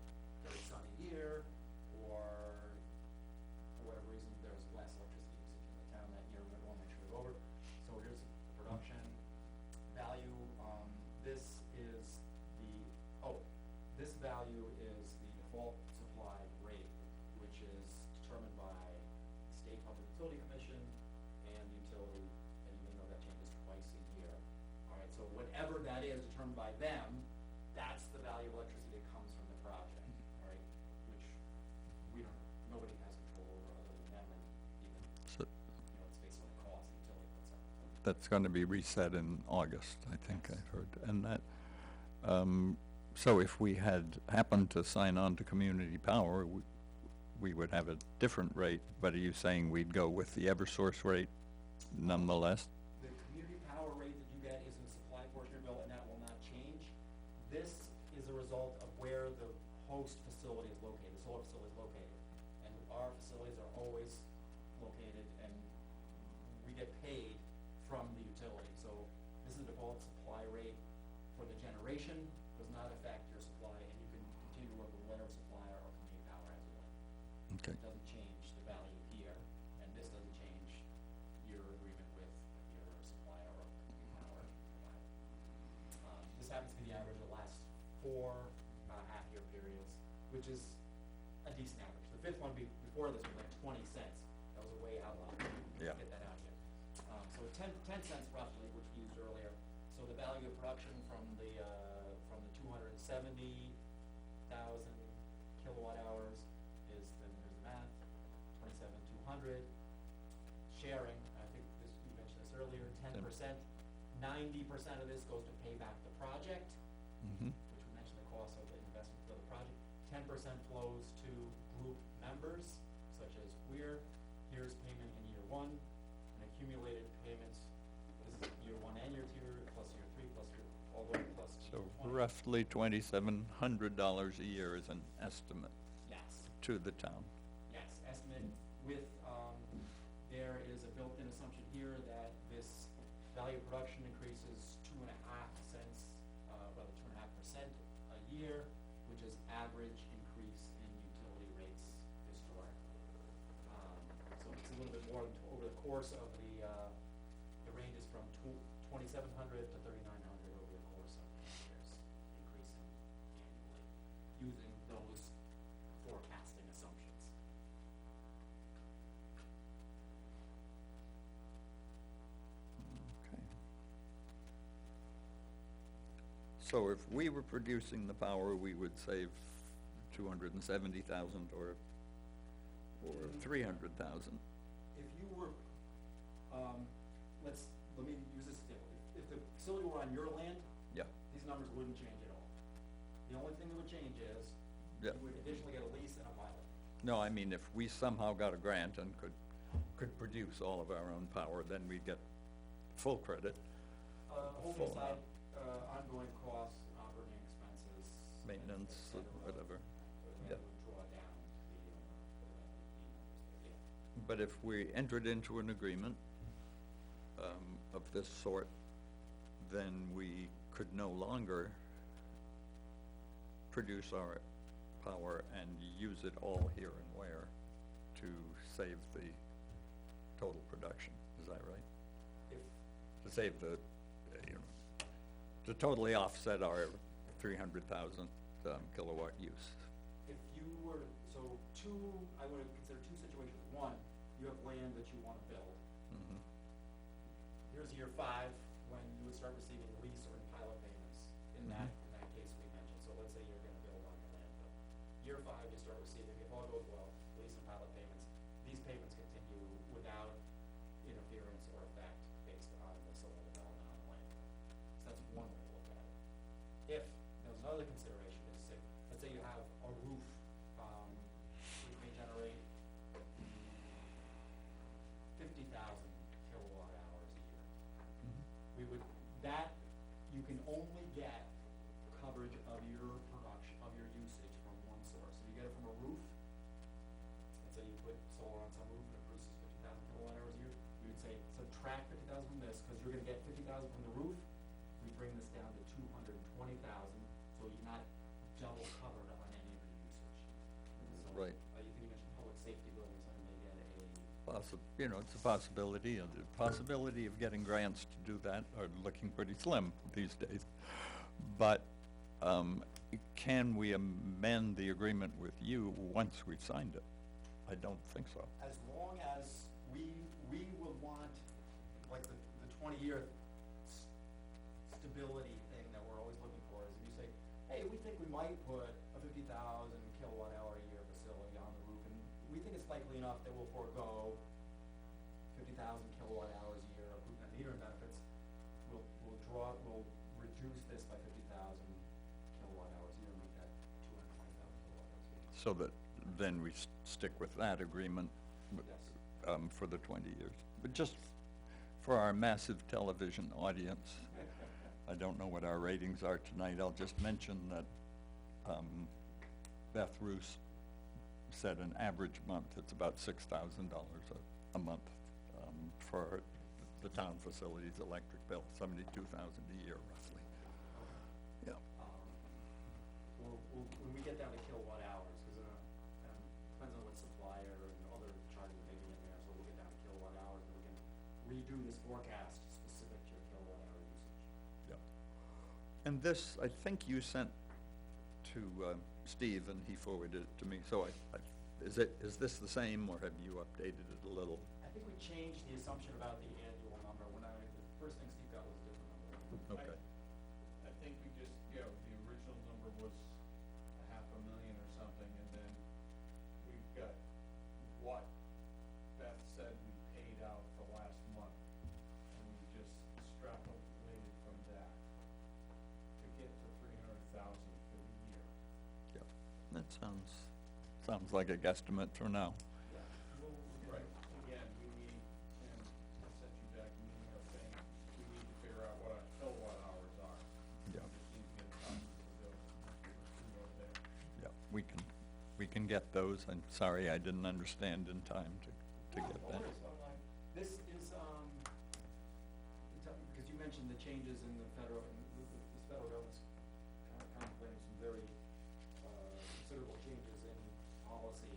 very sunny year, or for whatever reason, there's less electricity usage in the town that year, we wanna make sure we go over. So here's the production value. This value is the default supply rate, which is determined by the State Public Utility Commission and the utility, and even though that changes twice a year. All right, so So whatever that is determined by them, that's the value of electricity that comes from the project, right? Which we don't, nobody has control over other than them, and even, So it's based on the cost the utility puts up. that's gonna be reset in August, I think I heard, and that, so if we had happened to sign on to Community Power, we would have a different rate, but are you saying we'd go with the Eversource rate nonetheless? The community power rate that you get is in the supply portion of your bill, and that will not change. This is a result of where the host facility is located, the solar facility is located. And our facilities are always located, and we get paid from the utility. So this is the default supply rate for the generation, does not affect your supply, and you can continue to work with whatever supplier or community power as you like. Okay, It doesn't change the value here, and this doesn't change your agreement with your supplier or community power provider. This happens to be the average of the last 4 half-year periods, which is a decent average. The fifth one before this was like 20 cents. That was a way out loud. Yeah. Get that out here. So 10 cents roughly, which we used earlier. So the value of production from the 270,000 kilowatt hours is, then there's the math, 27,200. Sharing, I think this, you mentioned this earlier, 10%. 90% of this goes to pay back the project, mm-hmm, which we mentioned the cost of the investment for the project. 10% flows to group members, such as Weir. Here's payment in year 1, and accumulated payments. This is year 1 and year 2, plus year 3, plus year, all the way plus so year 20. roughly $2,700 a year is an estimate Yes. to the town. Yes, estimate with, there is a built-in assumption here that this value of production increases 2.5 cents, rather 2.5% a year, which is average increase in utility rates historically. So it's a little bit more over the course of the ranges from 2,700 to 3,900 over the course of 10 years, increasing annually, using those forecasting assumptions. Okay. So if we were producing the power, we would save 270,000 or 300,000. If you were, let me use this example. If the facility were on your land, Yeah, these numbers wouldn't change at all. The only thing that would change is yeah. you would additionally get a lease and a pilot. No, I mean, if we somehow got a grant and could produce all of our own power, then we'd get full credit. Holding Full aside, ongoing costs, operating expenses. Maintenance, et cetera, whatever. we Yeah. would draw down the numbers there, yeah. But if we entered into an agreement of this sort, then we could no longer produce our power and use it all here and Ware to save the total production. Is that right? If, To save the, to totally offset our 300,000 kilowatt use. if you were, so I would consider 2 situations. One, you have land that you wanna build. Mhm. Here's year 5, when you would start receiving lease or pilot payments in that case we mentioned. So let's say you're gonna build on your landfill. Year 5, you start receiving, if all goes well, lease and pilot payments. These payments continue without interference or effect based on the solar development on the landfill. So that's one way to look at it. If, there's another consideration is, say, let's say you have a roof, which may generate 50,000 kilowatt hours a year. We would, that, you can only get coverage of your production, of your usage from one source. If you get it from a roof, let's say you put solar on some roof and it produces 50,000 kilowatt hours a year, we would say subtract 50,000 from this, cause you're gonna get 50,000 from the roof. We bring this down to 220,000, so you're not double covered on any of your usage. So, Right. you think you mentioned public safety buildings, and they get a, It's a possibility, and the possibility of getting grants to do that are looking pretty slim these days. But, can we amend the agreement with you once we've signed it? I don't think so. as long as we would want, like, the 20-year feasibility thing that we're always looking for is if you say, hey, we think we might put a 50,000 kilowatt hour a year facility on the roof, and we think it's likely enough that we'll forego 50,000 kilowatt hours a year of group net metering benefits, we'll reduce this by 50,000 kilowatt hours a year, and make that 220,000 kilowatt hours a year. So that then we stick with that agreement Yes. for the 20 years. But just for our massive television audience, I don't know what our ratings are tonight. I'll just mention that Beth Roos said an average month, it's about $6,000 a month for the town facilities electric bill, $72,000 a year roughly. Yeah. When we get down to kilowatt hours, because depends on what supplier and other charges may be in there, so we'll get down to kilowatt hours, and we can redo this forecast specific to your kilowatt hour usage. Yeah. And this, I think you sent to Steve, and he forwarded it to me, so is this the same, or have you updated it a little? I think we changed the assumption about the annual number. The first thing Steve got was a different number. Okay. I think we just, the original number was $500,000 or something, and then we've got what Beth said we paid out for last month, and we just extrapolated from that to get to $300,000 for the year. Yeah, that sounds like a guesstimate for now. Yeah. Right, again, we need, and I sent you back an email saying, we need to figure out what our kilowatt hours are. Yeah. We just need to get a copy of the bill, see what there. Yeah, we can get those. I'm sorry I didn't understand in time to get No that. worries. This is, because you mentioned the changes in the federal, this federal government's kind of contemplating some very considerable changes in policy,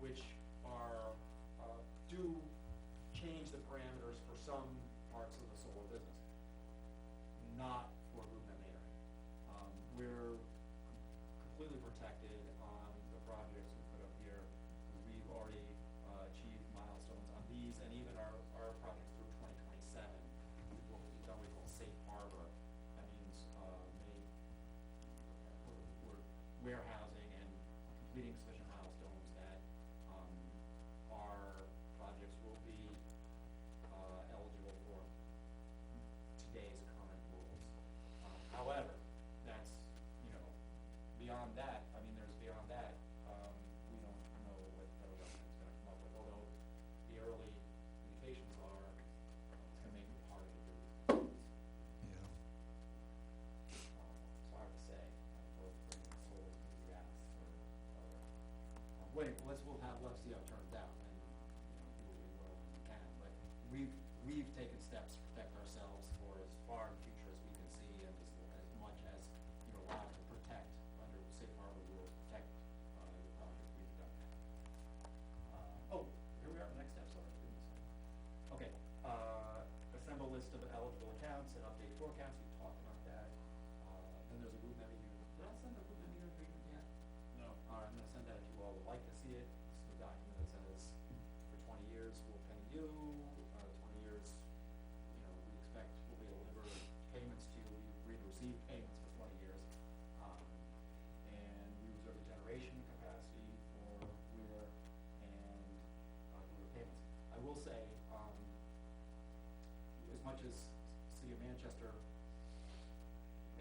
which are, do change the parameters for some parts of the solar business, not for group net metering. We're completely protected on the projects we put up here. We've already achieved milestones on these, and even our project through 2027, what we've done, we call safe harbor. That means we're warehousing and completing sufficient milestones that our projects will be eligible for today's current rules. However, that's, beyond that, there's beyond that, we don't know what the federal government's gonna come up with, although the early indications are it's gonna make it harder to do these things. Yeah. It's hard to say, both for solar and gas or other. We'll see how it turns out, and, do what we will when we can, but we've taken steps to protect ourselves for as far in the future as we can see, and as much as you're allowed to protect under safe harbor rules, protect your project, we've done that. Here we are, the next step, sorry, I didn't say. Okay, assemble list of eligible accounts and update forecasts, we talked about that. Then there's a group net metering. Did I send a group net metering agreement yet? No. All right, I'm gonna send that if you all would like to see it. This is a document that says, for 20 years, we'll pay you, 20 years, we expect we'll be able to deliver payments to you, we agree to receive payments for 20 years. And we reserve the generation capacity for Wheeler and, deliver payments. I will say, as much as City of Manchester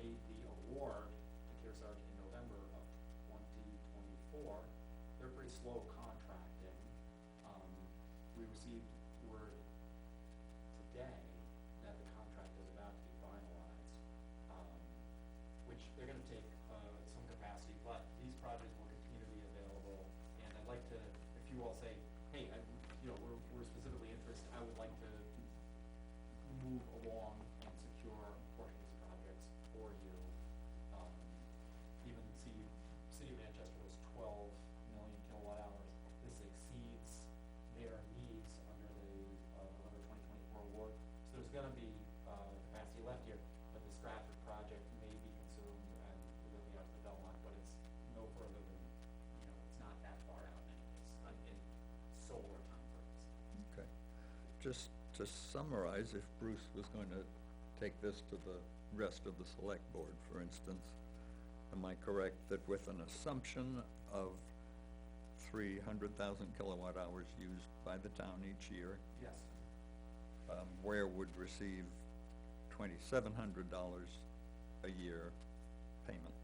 made the award to Kearsarge in November of 2024, they're pretty slow contracting. We received word today that the contract is about to be finalized, which they're gonna take some capacity, but these projects will continue to be available. And I'd like to, if you all say, hey, we're specifically interested, I would like to move along and secure a portion of these projects for you. Even City of Manchester was 12 million kilowatt hours. This exceeds their needs under the November 2024 award. So there's gonna be capacity left here, but the Stratford project may be consumed, and we're gonna be out to Belmont, but it's no further than, it's not that far out in solar timeframes. Okay. Just to summarize, if Bruce was going to take this to the rest of the select board, for instance, am I correct that with an assumption of 300,000 kilowatt hours used by the town each year, Yes, Ware would receive $2,700 a year payment,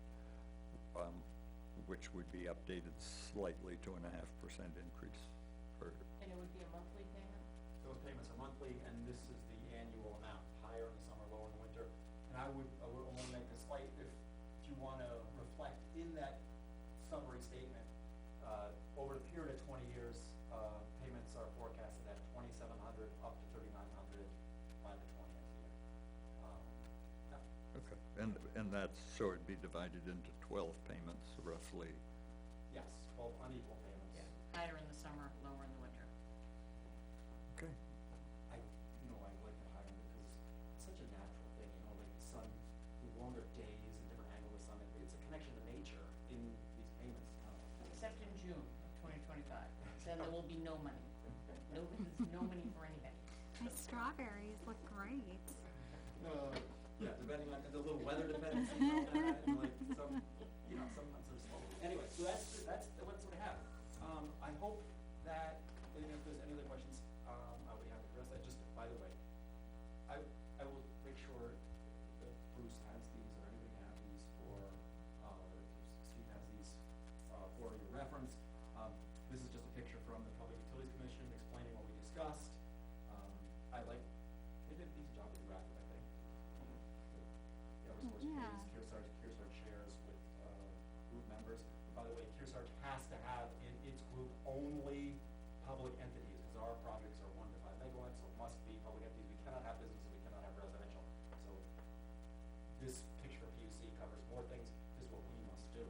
which would be updated slightly to 2.5% increase per, And it would be a monthly payment? those payments are monthly, and this is the annual amount, higher in the summer, lower in the winter. And I would only make a slight, if you wanna reflect in that summary statement, over the period of 20 years, payments are forecasted at 2,700 up to 3,900 by the 20th year. Yeah. okay, and that's, so it'd be divided into 12 payments roughly. Yes, both unequal payments. Yeah. Higher in the summer, lower in the winter. Okay. I like the higher because it's such a natural thing, like the sun, the longer days and different angle of the sun, it's a connection to nature in these payments. Except in June of 2025, then there will be no money. No money for anybody. My strawberries look great. Yeah, depending on, the little weather depends, and like some, sometimes they're slow. Anyway, so that's what we have. I hope that, and if there's any other questions, I'll be happy to address that. Just, by the way, I will make sure that Bruce has these, or anybody has these for, Steve has these, for your reference. This is just a picture from the Public Utilities Commission explaining what we discussed. They did a decent job with the graphic, I think. The Eversource Yeah. pays Kearsarge shares with, group members. By the way, Kearsarge has to have in its group only public entities, because our projects are 1 to 5 megawatts, so it must be public entities. We cannot have businesses, we cannot have residential. So this picture of PUC covers more things, this is what we must do.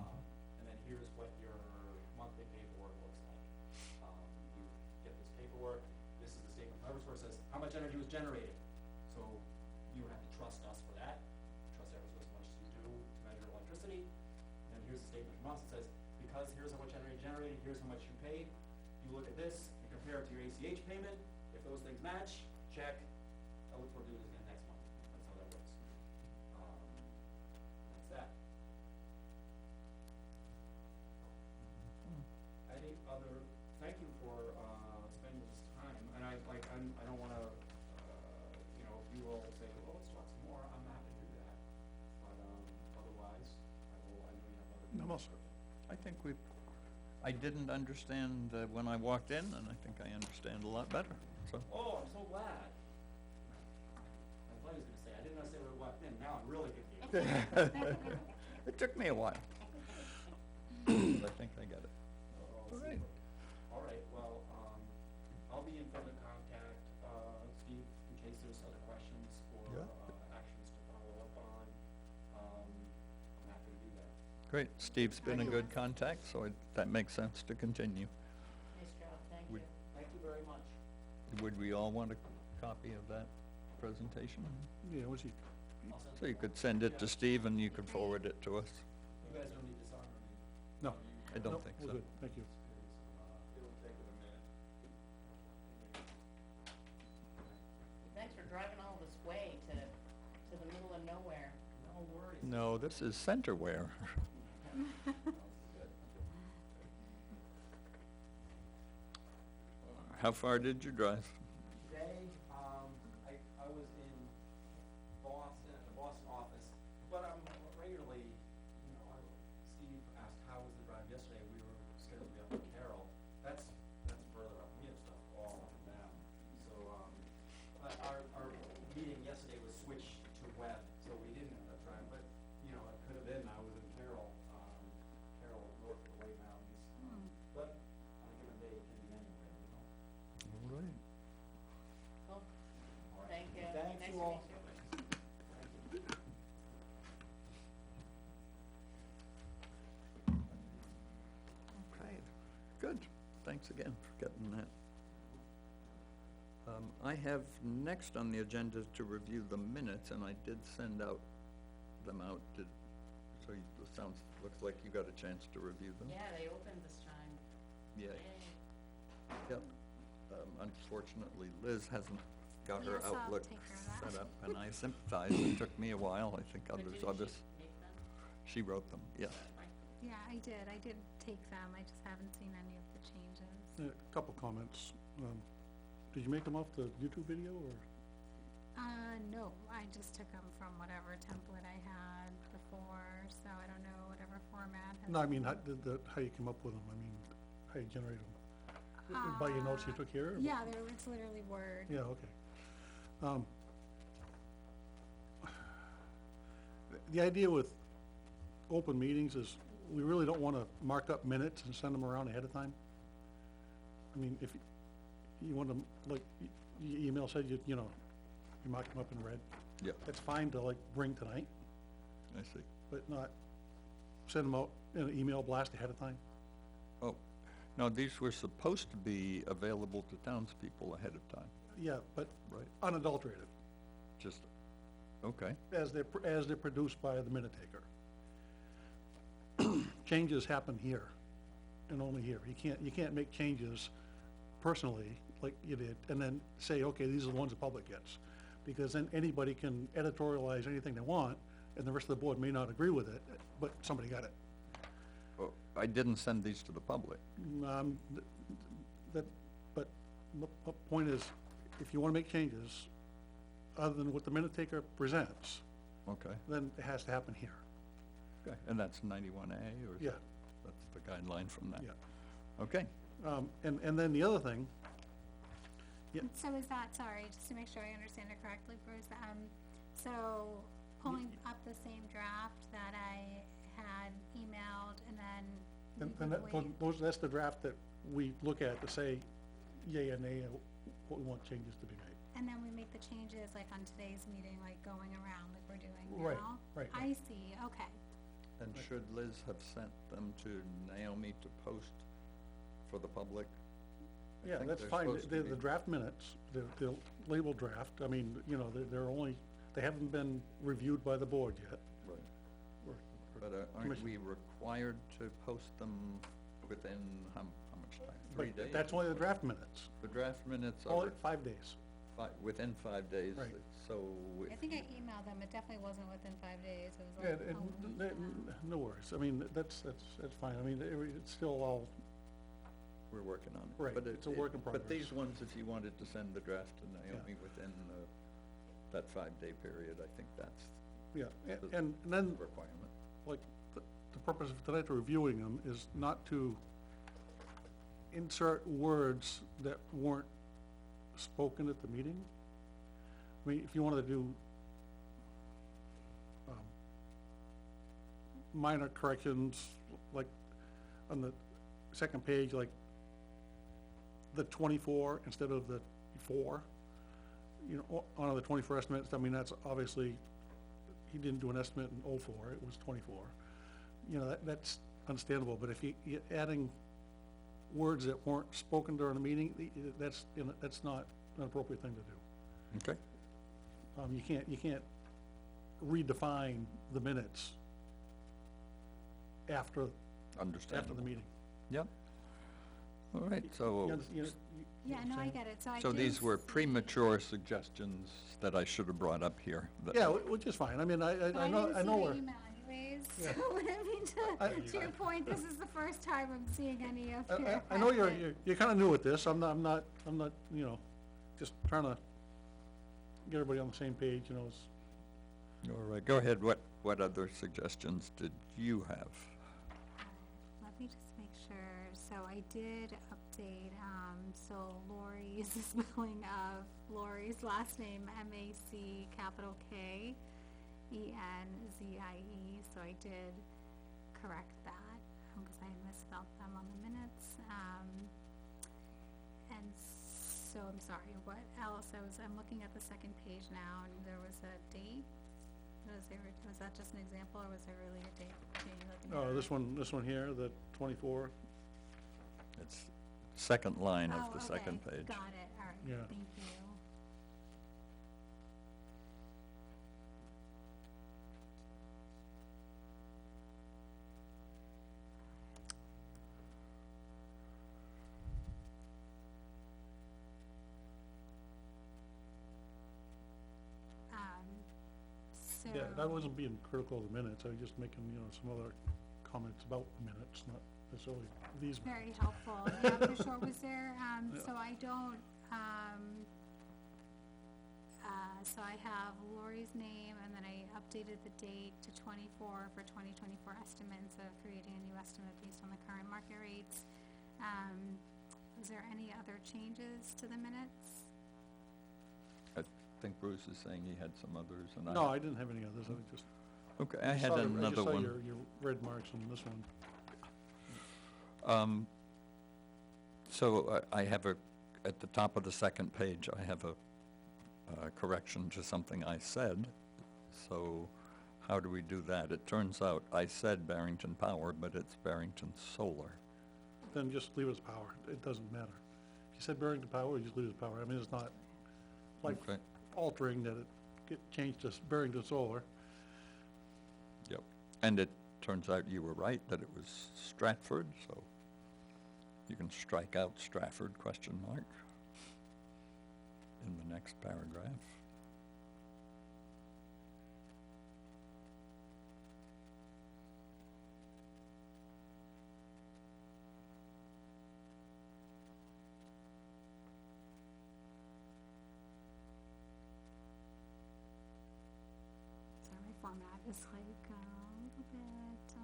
And then here's what your monthly paperwork looks like. You get this paperwork, this is the statement from Eversource, says how much energy was generated. So you would have to trust us for that, trust Eversource as much as you do to measure electricity. And here's a statement from us that says, because here's how much energy generated, here's how much you paid. You look at this and compare it to your ACH payment. If those things match, check. I look forward to doing this again next month. That's how that works. That's that. Any other, thank you for, spending this time, and I don't wanna, if you all say, well, let's talk some more, I'm happy to do that. But, otherwise, I know you have other. No, no, sir. I think I didn't understand when I walked in, and I think I understand a lot better, so. Oh, I'm so glad. I thought he was gonna say, I didn't understand when I walked in, now I'm really confused. It took me a while. But I think I got it. Oh, All right. All right, well, I'll be in further contact, Steve, in case there's other questions or, Yeah. actions to follow up on. I'm happy to do that. Great, Steve's been a good contact, so that makes sense to continue. Nice job, thank you. Would- Thank you very much. Would we all want a copy of that presentation? Yeah, was he, I'll send So you it could along. send it to Yeah. Steve and you could forward it to us. You guys don't need this on, or me? no. I don't No, think we're so. good, thank you. It'll take it a minute. Thanks for driving all this way to the middle of nowhere. No worries. No, this is Centerware. How far did you drive? Today, I was in Boston, at the Boston office, but I'm regularly, Steve asked how was the drive yesterday, we were scheduled to be up in Carroll. That's further up, we have stuff all up and down. So, but our meeting yesterday was switched to web, so we didn't end up driving, but, it could have been, I was in Carroll, north of the White Mountains. But on a given day, it can be anywhere, All right. Cool, All right. thank you. Thanks, Nice you to all. meet you. Okay, good. Thanks again for getting that. I have next on the agenda to review the minutes, and I did send them out, so looks like you got a chance to review them. Yeah, they opened this time. Yeah. Yay. Yep. Unfortunately, Liz hasn't got her Yes, I'll Outlook take care of that. set up, and I sympathize. It took me a while. I think But others, didn't others, she make them? she wrote them, yes. Fine. Yeah, I did take them, I just haven't seen any of the changes. A couple comments. Did you make them off the YouTube video, or? No, I just took them from whatever template I had before, so I don't know, whatever format. has No, I mean, been- how you came up with them, I mean, how you generate them? By your notes you took here? or- Yeah, it's literally Word. Yeah, okay. The idea with open meetings is, we really don't wanna mark up minutes and send them around ahead of time. I mean, if you want them, like, your email said, you know, you mark them up in red, Yep, that's fine to like bring tonight, I see. but not send them out in an email blast ahead of time. Oh, no, these were supposed to be available to townspeople ahead of time, Yeah, but right? unadulterated, Just, okay, as they're produced by the minute taker. Changes happen here, and only here. You can't make changes personally, like you did, and then say, okay, these are the ones the public gets. Because then anybody can editorialize anything they want, and the rest of the board may not agree with it, but somebody got it. oh, I didn't send these to the public. But the point is, if you wanna make changes, other than what the minute taker presents, Okay, then it has to happen here. okay, and that's 91A, or is Yeah. that's the guideline from that? Yeah. Okay, And then the other thing, yeah. So is that, sorry, just to make sure I understand it correctly, Bruce, so pulling up the same draft that I had emailed and then we and would wait? that's the draft that we look at to say yea or nay, what we want changes to be made. And then we make the changes like on today's meeting, like going around like we're doing Right, now? right, I see, okay. and should Liz have sent them to Naomi to post for the public? I Yeah, think that's they're fine, supposed to the be- draft minutes, they're labeled draft, I mean, you know, they're only, they haven't been reviewed by the board yet. Right. or- But aren't commission. we required to post them within how much time? 3 But days? that's only the draft minutes, The draft minutes only are 5 days. within 5 days, Right. so I think I emailed them, it definitely wasn't within 5 days, it was Yeah, like a week now. no worries, I mean, that's fine, I mean, it's still all, we're working on it. Right, But it's a work in But these progress. ones, if you wanted to send the draft to Naomi within that 5-day period, I think that's yeah, the and then, requirement. like, the purpose of tonight reviewing them is not to insert words that weren't spoken at the meeting. I mean, if you wanted to do minor corrections, like on the second page, like the 24 instead of the 4, you know, on the 24 estimates, I mean, that's obviously, he didn't do an estimate in 04, it was 24. You know, that's understandable, but if you're adding words that weren't spoken during the meeting, that's not an appropriate thing to do. Okay, You can't redefine the minutes after understandable. the meeting. Yep. All right, You so, under- you Yeah, no, I understand? get it, so I so did these were see- premature suggestions that I should have brought up here. that- Yeah, which is fine, I mean, I But know, I didn't know see the where, email anyways, Yeah. so I mean, I- to your point, this is the first time I'm seeing any of your. I know packet. you're kinda new at this, I'm not, you know, just trying to get everybody on the same page, you know, All right, go ahead, what other suggestions did you have? Let me just make sure, so I did update, so Lori's spelling of Lori's last name, M-A-C capital K, E-N-Z-I-E, so I did correct that, because I had misspelled them on the minutes, and so, I'm sorry, what else, I'm looking at the second page now, and there was a date, was that just an example, or was there really a date? this one here, the 24, It's second line of Oh, the second okay. page. Got it, all right, Yeah. thank you. I wasn't being critical of the minutes, I was just making, you know, some other comments about the minutes, not necessarily these minutes. Very helpful, yeah, for sure. Was there, Yeah. so I don't, so I have Lori's name, and then I updated the date to 24 for 2024 estimate, instead of creating a new estimate based on the current market rates. Was there any other changes to the minutes? I think Bruce is saying he had some others, and I. No, I didn't have any others, I was just. Okay, I had saw another I just saw one. your red marks on this one. So I have at the top of the second page, I have a correction to something I said. So how do we do that? It turns out I said Barrington Power, but it's Barrington Solar. Then just leave it as power, it doesn't matter. If you said Barrington Power, you just leave it as power, I mean, it's not like Okay. altering that it get changed to Barrington Solar. Yep. And it turns out you were right, that it was Stratford, so you can strike out Stratford, question mark, in the next paragraph. So my format is like a little bit,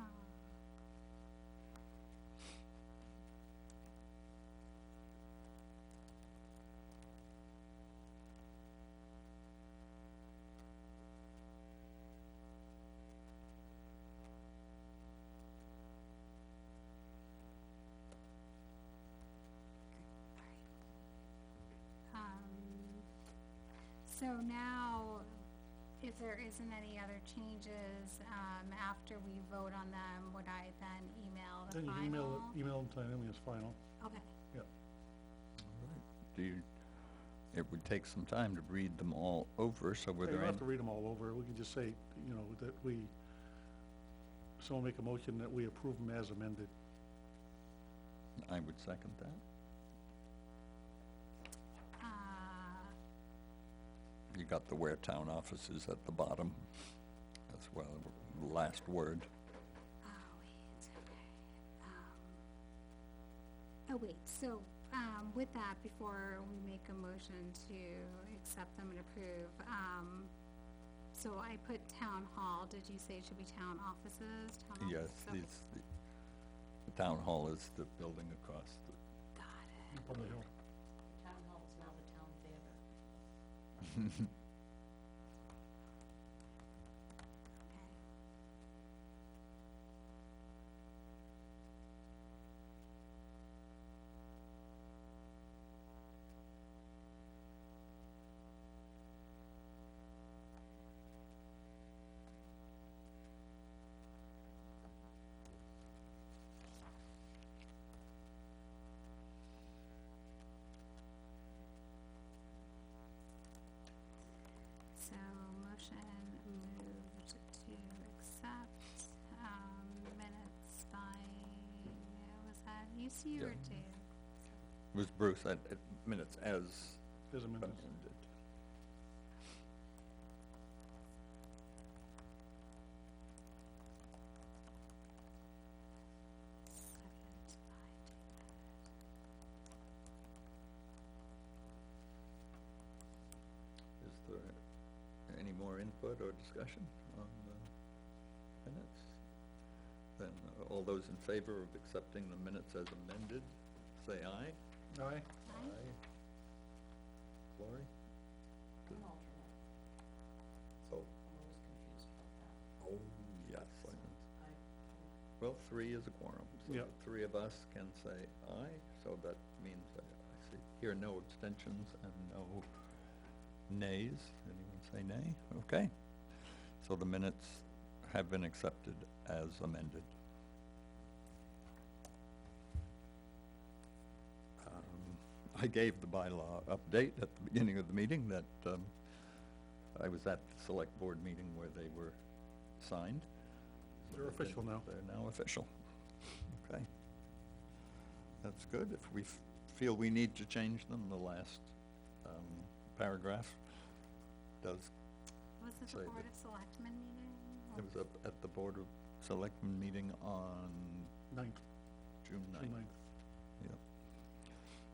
so now, if there isn't any other changes, after we vote on them, would I then email the Then final? you email them to Naomi as final, Okay, yep. Do you, it would take some time to read them all over, so were You there don't any? have to read them all over, we can just say, you know, that someone make a motion that we approve them as amended. I would second that. You got the Ware Town offices at the bottom as well, last word. oh wait, so, with that, before we make a motion to accept them and approve, so I put town hall, did you say it should be town offices? Town Yes, offices, okay. the town hall is the building across the, Got it. On the hill. Town hall is now the town theater. Okay. So, motion moved to accept, minutes by, was that UC or Yeah. Dave? was Bruce at minutes as As amended. amended. Second by David. Is there any more input or discussion on the minutes? Then all those in favor of accepting the minutes as amended, say aye. Aye, Aye. Lori? I'm an alternate. Oh, I'm always confused about that. oh, yes. I, Well, 3 is a quorum, so Yep. the 3 of us can say aye, so that means I see here no abstentions and no nays. Anyone say nay? Okay. So the minutes have been accepted as amended. I gave the bylaw update at the beginning of the meeting that I was at the select board meeting where they were signed. So They're they've been- official now. They're now official. Okay. That's good. If we feel we need to change them, the last paragraph does Was it Say the that- Board of Selectmen meeting? It was up at the Board of Selectmen meeting on Ninth, June June 9th. ninth. Yep.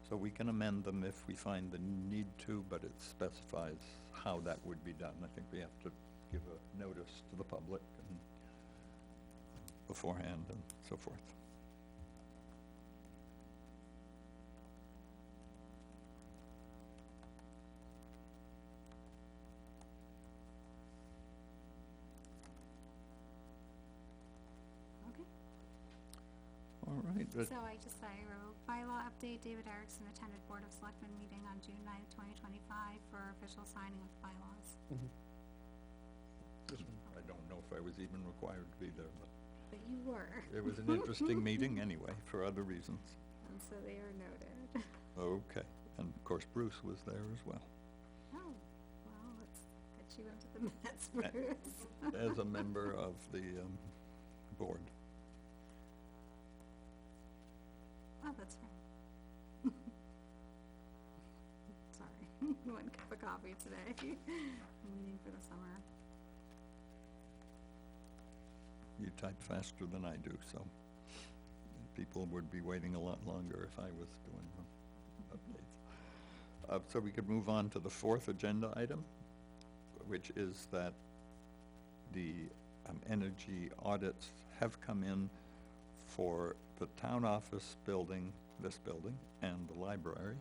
So we can amend them if we find the need to, but it specifies how that would be done. I think we have to give a notice to the public and beforehand and so forth. Okay. All right, but So I wrote bylaw update, David Erickson attended Board of Selectmen meeting on June 9th, 2025 for official signing of bylaws. This one. I don't know if I was even required to be there, but But you were. it was an interesting meeting anyway, for other reasons. And so they are noted. Okay, and of course Bruce was there as well, Oh, well, let's get you into the minutes, Bruce. as a member of the, board. Oh, that's right. Sorry, one cup of coffee today. I'm waiting for the summer. You type faster than I do, so people would be waiting a lot longer if I was doing the updates. So we could move on to the fourth agenda item, which is that the energy audits have come in for the town office building, this building, and the library.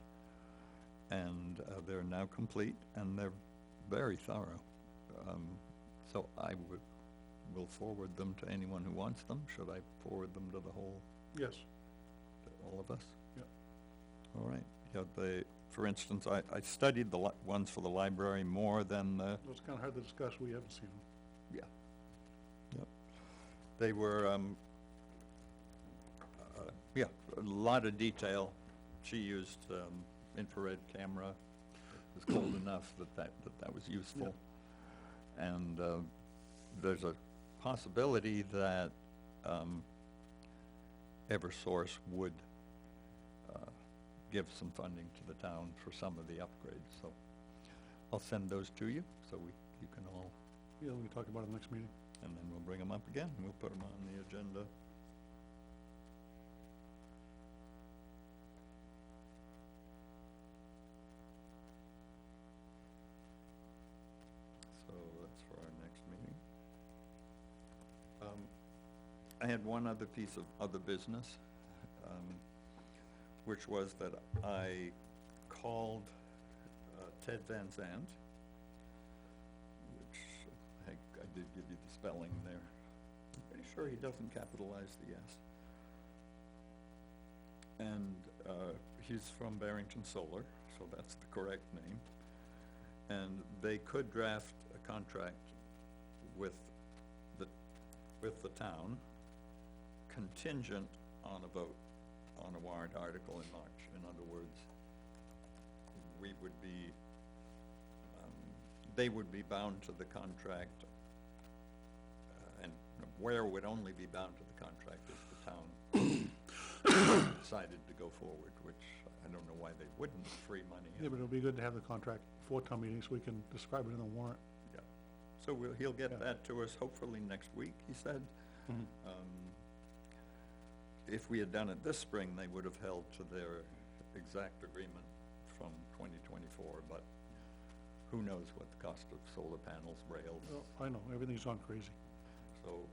And they're now complete, and they're very thorough. So I will forward them to anyone who wants them. Should I forward them to the whole, Yes, to all of us? Yep. All right. Yeah, for instance, I studied the ones for the library more than the, it's kinda hard to discuss, we haven't seen them. yeah. Yep. They were, yeah, a lot of detail. She used, infrared camera. It was cold enough that was useful. And, there's a possibility that, Eversource would, give some funding to the town for some of the upgrades, so I'll send those to you, so you can all, Yeah, we can talk about it next meeting. and then we'll bring them up again, and we'll put them on the agenda. So that's for our next meeting. I had one other piece of other business, which was that I called Ted Van Zandt, which I did give you the spelling there. I'm pretty sure he doesn't capitalize the S. And he's from Barrington Solar, so that's the correct name. And they could draft a contract with the town contingent on a vote on a warrant article in March. In other words, we would be, they would be bound to the contract, and Ware would only be bound to the contract if the town decided to go forward, which I don't know why they wouldn't, free money. Yeah, but it'll be good to have the contract before town meeting, so we can describe it in the warrant. Yeah. So he'll get Yeah. that to us hopefully next week, he said. If we had done it this spring, they would have held to their exact agreement from 2024, but who knows what the cost of solar panels, rails. Well, I know, everything's gone crazy. So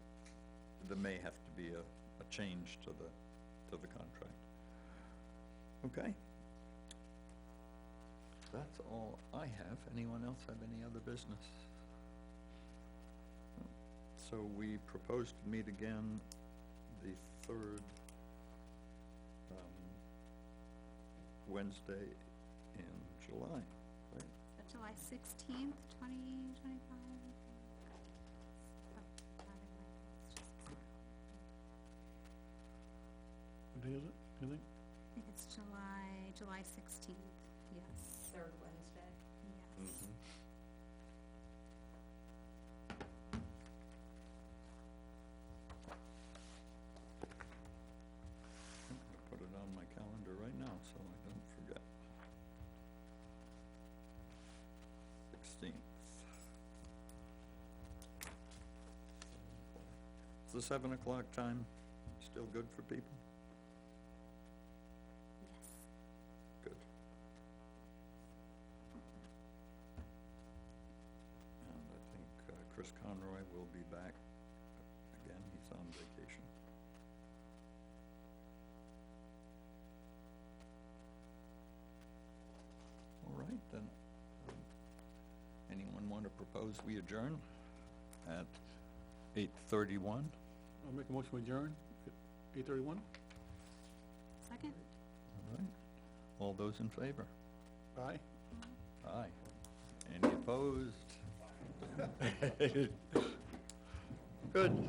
there may have to be a change to the contract. Okay? That's all I have. Anyone else have any other business? So we proposed to meet again the third Wednesday in July, right? July 16th, 2025. What day is it, do you think? I think it's July 16th, yes. Third Wednesday. Yes. I'll put it on my calendar right now, so I don't forget. 16th. the 7 o'clock time still good for people? Yes. Good. And I think Chris Conroy will be back again, he's on vacation. All right, then, anyone want to propose we adjourn at 8:31? I'll make a motion to adjourn at 8:31. Second? All right, all those in favor? Aye. Aye. Any opposed? Good.